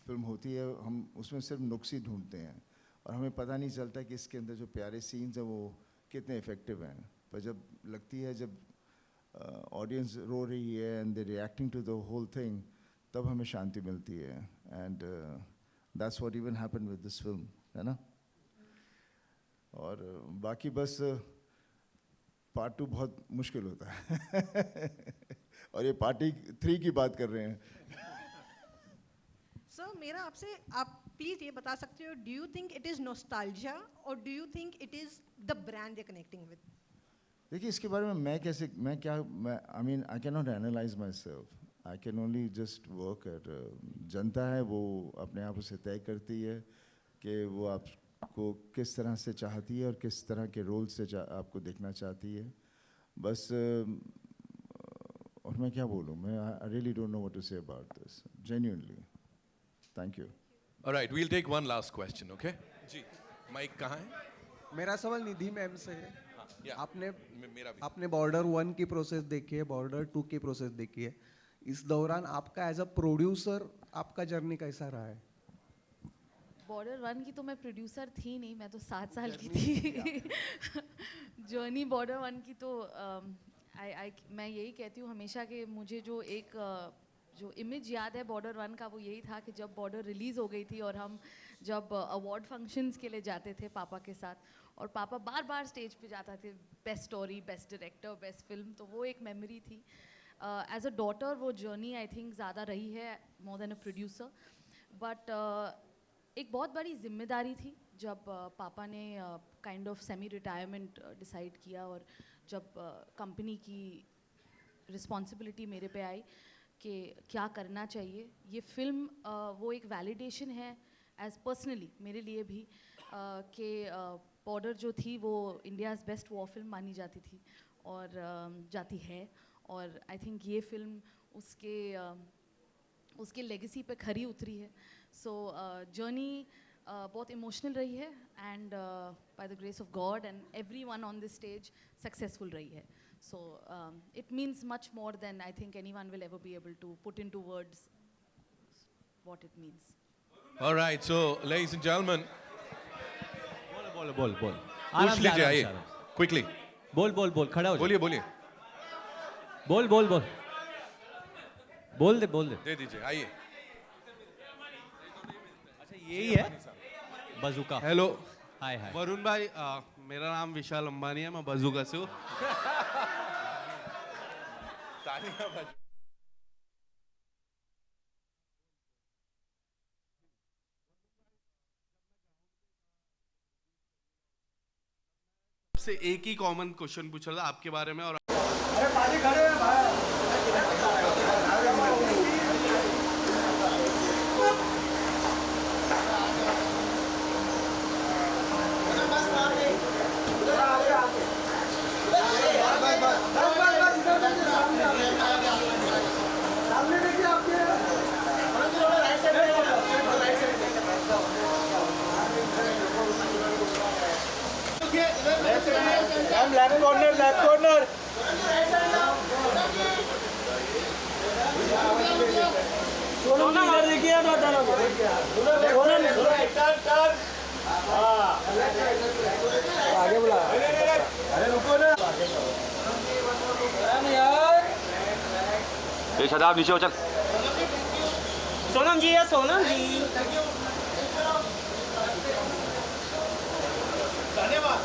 फिल्म होती है, हम उसमें सिर्फ नुक्स ही ढूंढते हैं, और हमें पता नहीं चलता कि इसके अंदर जो प्यारे सीन्स हैं वो कितने इफ़ेक्टिव हैं। पर जब लगती है, जब ऑडियंस रो रही है and they reacting to the whole thing, तब हमें शांति मिलती है। And that's what even happen with this film, है ना। और बाकी बस पार्ट 2 बहुत मुश्किल होता है और ये पार्टी 3 की बात कर रहे हैं। सर, मेरा आपसे, आप प्लीज़ ये बता सकते हो, do you think it is nostalgia और do you think it is the brand they connecting with? देखिए, इसके बारे में मैं I mean I can not analyse myself, I can only just work at. जनता है, वो अपने आप उसे तय करती है कि वो आपको किस तरह से चाहती है और किस तरह के रोल से आपको देखना चाहती है। बस और मैं क्या बोलूँ, मैं I really don't know what to say about this, genuinely. Thank you. Alright, we'll take one last question, okay जी। माइक कहाँ है? मेरा सवाल निधि मैम से है। मेरा भी। आपने बॉर्डर 1 की प्रोसेस देखी है, बॉर्डर 2 की प्रोसेस देखी है, इस दौरान आपका एज अ प्रोड्यूसर आपका जर्नी कैसा रहा है? बॉर्डर 1 की तो मैं प्रोड्यूसर थी नहीं, मैं तो 7 साल की थी जर्नी बॉर्डर 1 की तो मैं यही कहती हूँ हमेशा कि मुझे जो इमेज याद है बॉर्डर 1 का, वो यही था कि जब बॉर्डर रिलीज़ हो गई थी और हम जब अवार्ड फंक्शंस के लिए जाते थे पापा के साथ, और पापा बार बार स्टेज पे जाता थे, best story, best director, best film, तो वो एक मेमोरी थी। एज अ डॉटर वो जर्नी आई थिंक ज़्यादा रही है मोर देन अ प्रोड्यूसर। बट एक बहुत बड़ी जिम्मेदारी थी जब पापा ने kind of semi retirement decide किया, और जब कंपनी की रिस्पॉन्सिबिलिटी मेरे पे आई कि क्या करना चाहिए। ये फिल्म वो एक वैलिडेशन है एज पर्सनली मेरे लिए भी कि बॉर्डर जो थी वो इंडियाज़ बेस्ट वॉर फिल्म मानी जाती थी और जाती है, और आई थिंक ये फिल्म उसके लेगेसी पे खरी उतरी है। सो जर्नी बहुत इमोशनल रही है and by the grace of God and everyone on this stage successful रही है. So it means much more than I think anyone will ever be able to put into words what it means. All right, so ladies and gentlemen, बोल पूछ लीजिए, आइए quickly. बोल खड़ा हो बोलिए बोलिए. बोल दे दे दीजिए, आइए. अच्छा यही है बजूका. हेलो हाय वरुण भाई, मेरा नाम विशाल अंबानी है, मैं बजूका से हूँ. से एक ही कॉमन क्वेश्चन पूछ रहा था आपके बारे में. और लेफ्ट कॉर्नर सोनम इधर देखिए ना दोनों आगे बुला. अरे रुको ना यार. शादाब नीचे हो चल. सोनम जी है सोनम जी. धन्यवाद.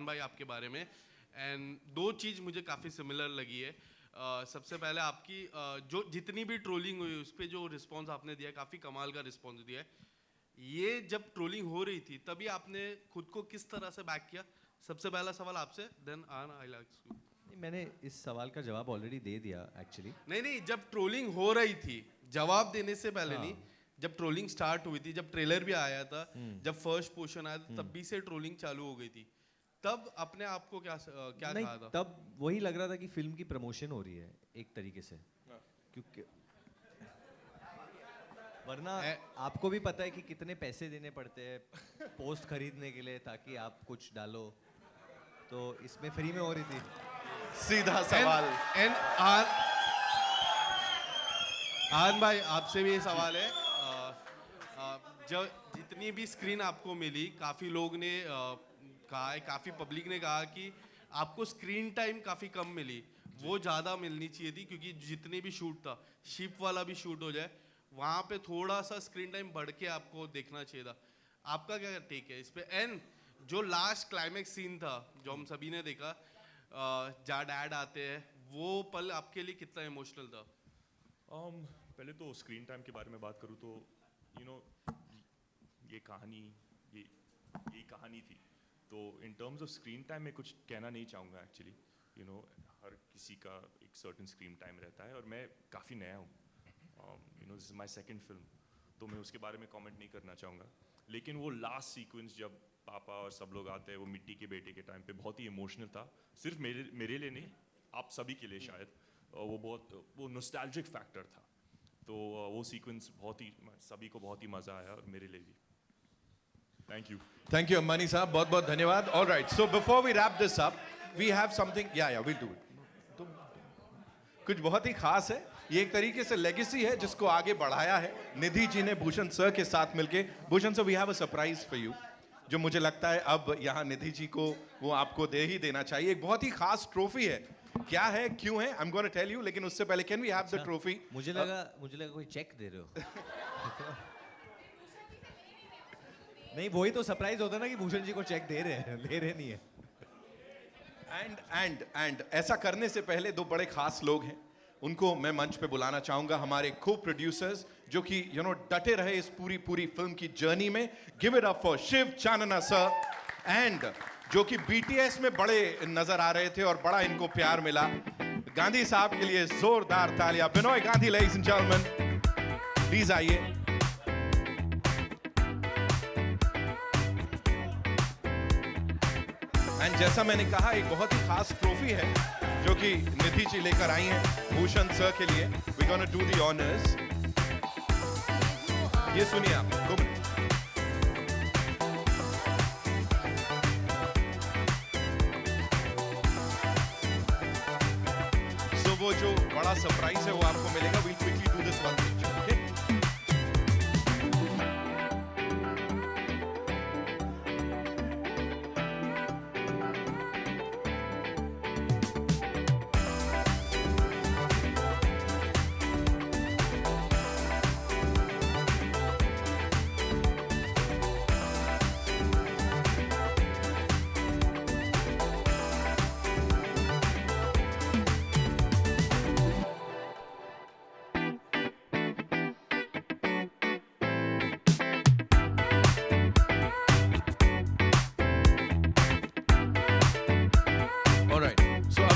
भाई आपके बारे में एंड दो चीज़ मुझे काफ़ी सिमिलर लगी है. सबसे पहले आपकी जो जितनी भी ट्रोलिंग हुई उस पर जो रिस्पांस आपने दिया, काफ़ी कमाल का रिस्पांस दिया है. ये जब ट्रोलिंग हो रही थी तभी आपने खुद को किस तरह से बैक किया? सबसे पहला सवाल आपसे, देन आई लाइक. मैंने इस सवाल का जवाब ऑलरेडी दे दिया एक्चुअली. नहीं, जब ट्रोलिंग हो रही थी, जवाब देने से पहले नहीं, जब ट्रोलिंग स्टार्ट हुई थी, जब ट्रेलर भी आया था, जब फर्स्ट पोर्शन आया था, तब भी से ट्रोलिंग चालू हो गई थी. तब अपने आप को क्या कहा था? तब वही लग रहा था कि फिल्म की प्रमोशन हो रही है एक तरीके से, क्योंकि वरना आपको भी पता है कि कितने पैसे देने पड़ते हैं पोस्ट खरीदने के लिए ताकि आप कुछ डालो, तो इसमें फ्री में हो रही थी. सीधा सवाल. आन भाई आपसे भी ये सवाल है. जब जितनी भी स्क्रीन आपको मिली, काफ़ी लोग ने कहा है, काफ़ी पब्लिक ने कहा कि आपको स्क्रीन टाइम काफ़ी कम मिली, वो ज़्यादा मिलनी चाहिए थी, क्योंकि जितने भी शूट था, शिप वाला भी शूट हो जाए, वहाँ पे थोड़ा सा स्क्रीन टाइम बढ़ के आपको देखना चाहिए था. आपका क्या टेक है इस पे? एंड जो लास्ट क्लाइमेक्स सीन था जो हम सभी ने देखा, जहाँ डैड आते हैं, वो पल आपके लिए कितना इमोशनल था? पहले तो स्क्रीन टाइम के बारे में बात करूँ तो ये कहानी थी, तो in terms of screen time में कुछ कहना नहीं चाहूँगा एक्चुअली. हर किसी का एक सर्टेन स्क्रीन टाइम रहता है और मैं काफ़ी नया हूँ. This is my second film, तो मैं उसके बारे में कमेंट नहीं करना चाहूँगा. लेकिन वो लास्ट सीक्वेंस जब पापा और सब लोग आते हैं, वो मिट्टी के बेटे के टाइम पे बहुत ही इमोशनल था. सिर्फ मेरे लिए नहीं, आप सभी के लिए शायद. वो नॉस्टैल्जिक फैक्टर था, तो वो सीक्वेंस सभी को बहुत ही मज़ा आया और मेरे लिए भी. Thank you Ambani साहब, बहुत बहुत धन्यवाद. All right, so before we wrap this up, we have something. Yeah, we'll do it. कुछ बहुत ही खास है. ये एक तरीके से लेगेसी है जिसको आगे बढ़ाया है निधि जी ने भूषण सर के साथ मिलके. Bhushan sir, we have a surprise for you, जो मुझे लगता है अब यहाँ निधि जी को वो आपको दे ही देना चाहिए. एक बहुत ही खास ट्रॉफी है. क्या है, क्यों है, I am gonna tell you, लेकिन उससे पहले can we have the trophy? मुझे लगा कोई चेक दे रहे हो. नहीं, वही तो सरप्राइज होता ना कि भूषण जी को चेक दे रहे हैं, ले रहे नहीं है. एंड ऐसा करने से पहले दो बड़े खास लोग हैं, उनको मैं मंच पे बुलाना चाहूंगा. हमारे को प्रोड्यूसर्स जो कि डटे रहे इस पूरी फिल्म की जर्नी में. Give it up for Shiv Chanana sir, and जो कि BTS में बड़े नजर आ रहे थे और बड़ा इनको प्यार मिला. गांधी साहब के लिए जोरदार तालियां. Binoy Gandhi, ladies and gentleman, please आइए. एंड जैसा मैंने कहा, एक बहुत ही खास ट्रॉफी है जो कि निधि जी लेकर आई हैं भूषण सर के लिए. We gonna do the honours. ये सुनिए आप 2 मिनट. सो वो जो बड़ा सरप्राइज है वो आपको मिलेगा. We'll quickly do this one picture. Okay.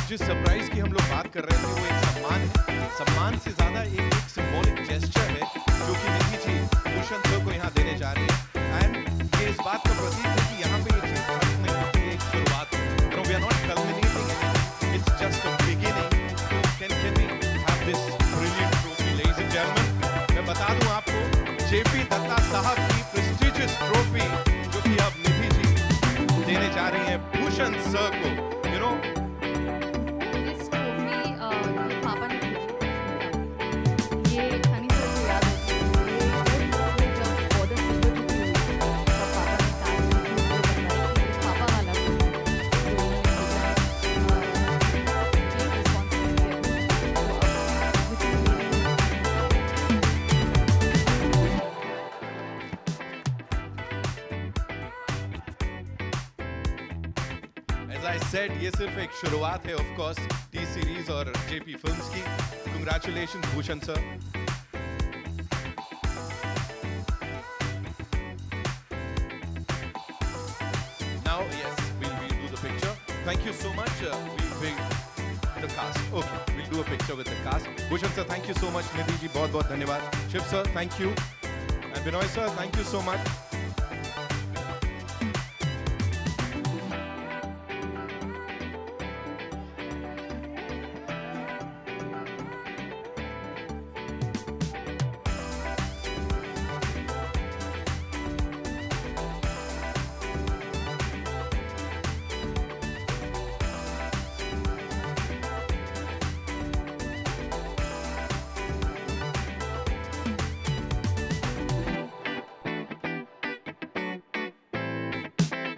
जिस सरप्राइज की हम लोग बात कर रहे थे वो एक सम्मान है. सम्मान से ज्यादा एक सिंबॉलिक जेस्चर है जो कि निधि जी भूषण सर को यहाँ देने जा रही है. एंड ये इस बात का प्रतीक है कि यहाँ पे ये चीज खत्म नहीं होती, एक शुरुआत है. We are not culminating it, it's just a beginning. So can we have this brilliant trophy ladies and gentleman. मैं बता दूं आपको, जेपी दत्ता साहब की प्रेस्टिजियस ट्रॉफी जो कि अब निधि जी देने जा रही है भूषण सर को. यू नो, I said, ये सिर्फ एक शुरुआत है ऑफ कोर्स टी सीरीज और जेपी फिल्म्स की. Congratulations Bhushan sir. Now yes, we'll do the picture. Thank you so much. We'll the cast. Okay, we'll do a picture with the cast. Bhushan sir, thank you so much. Nidhi ji, बहुत धन्यवाद. Shiv sir, thank you. And Binoy sir, thank you so much.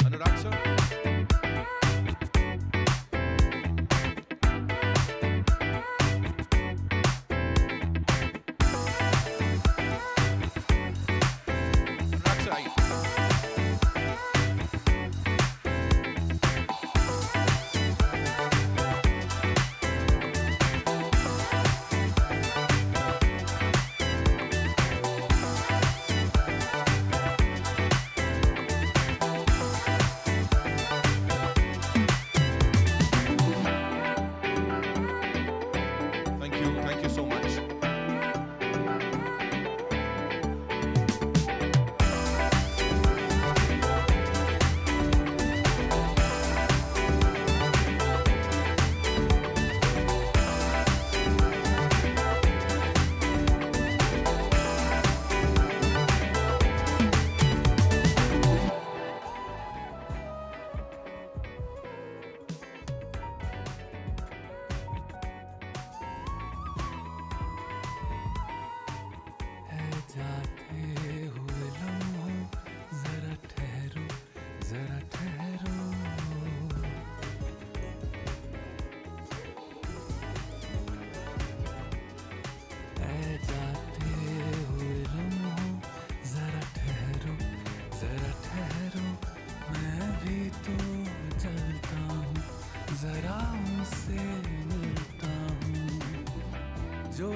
Anurag sir. Anurag sir, आइए. Thank you so much. जरा उनसे मिलता हूँ जो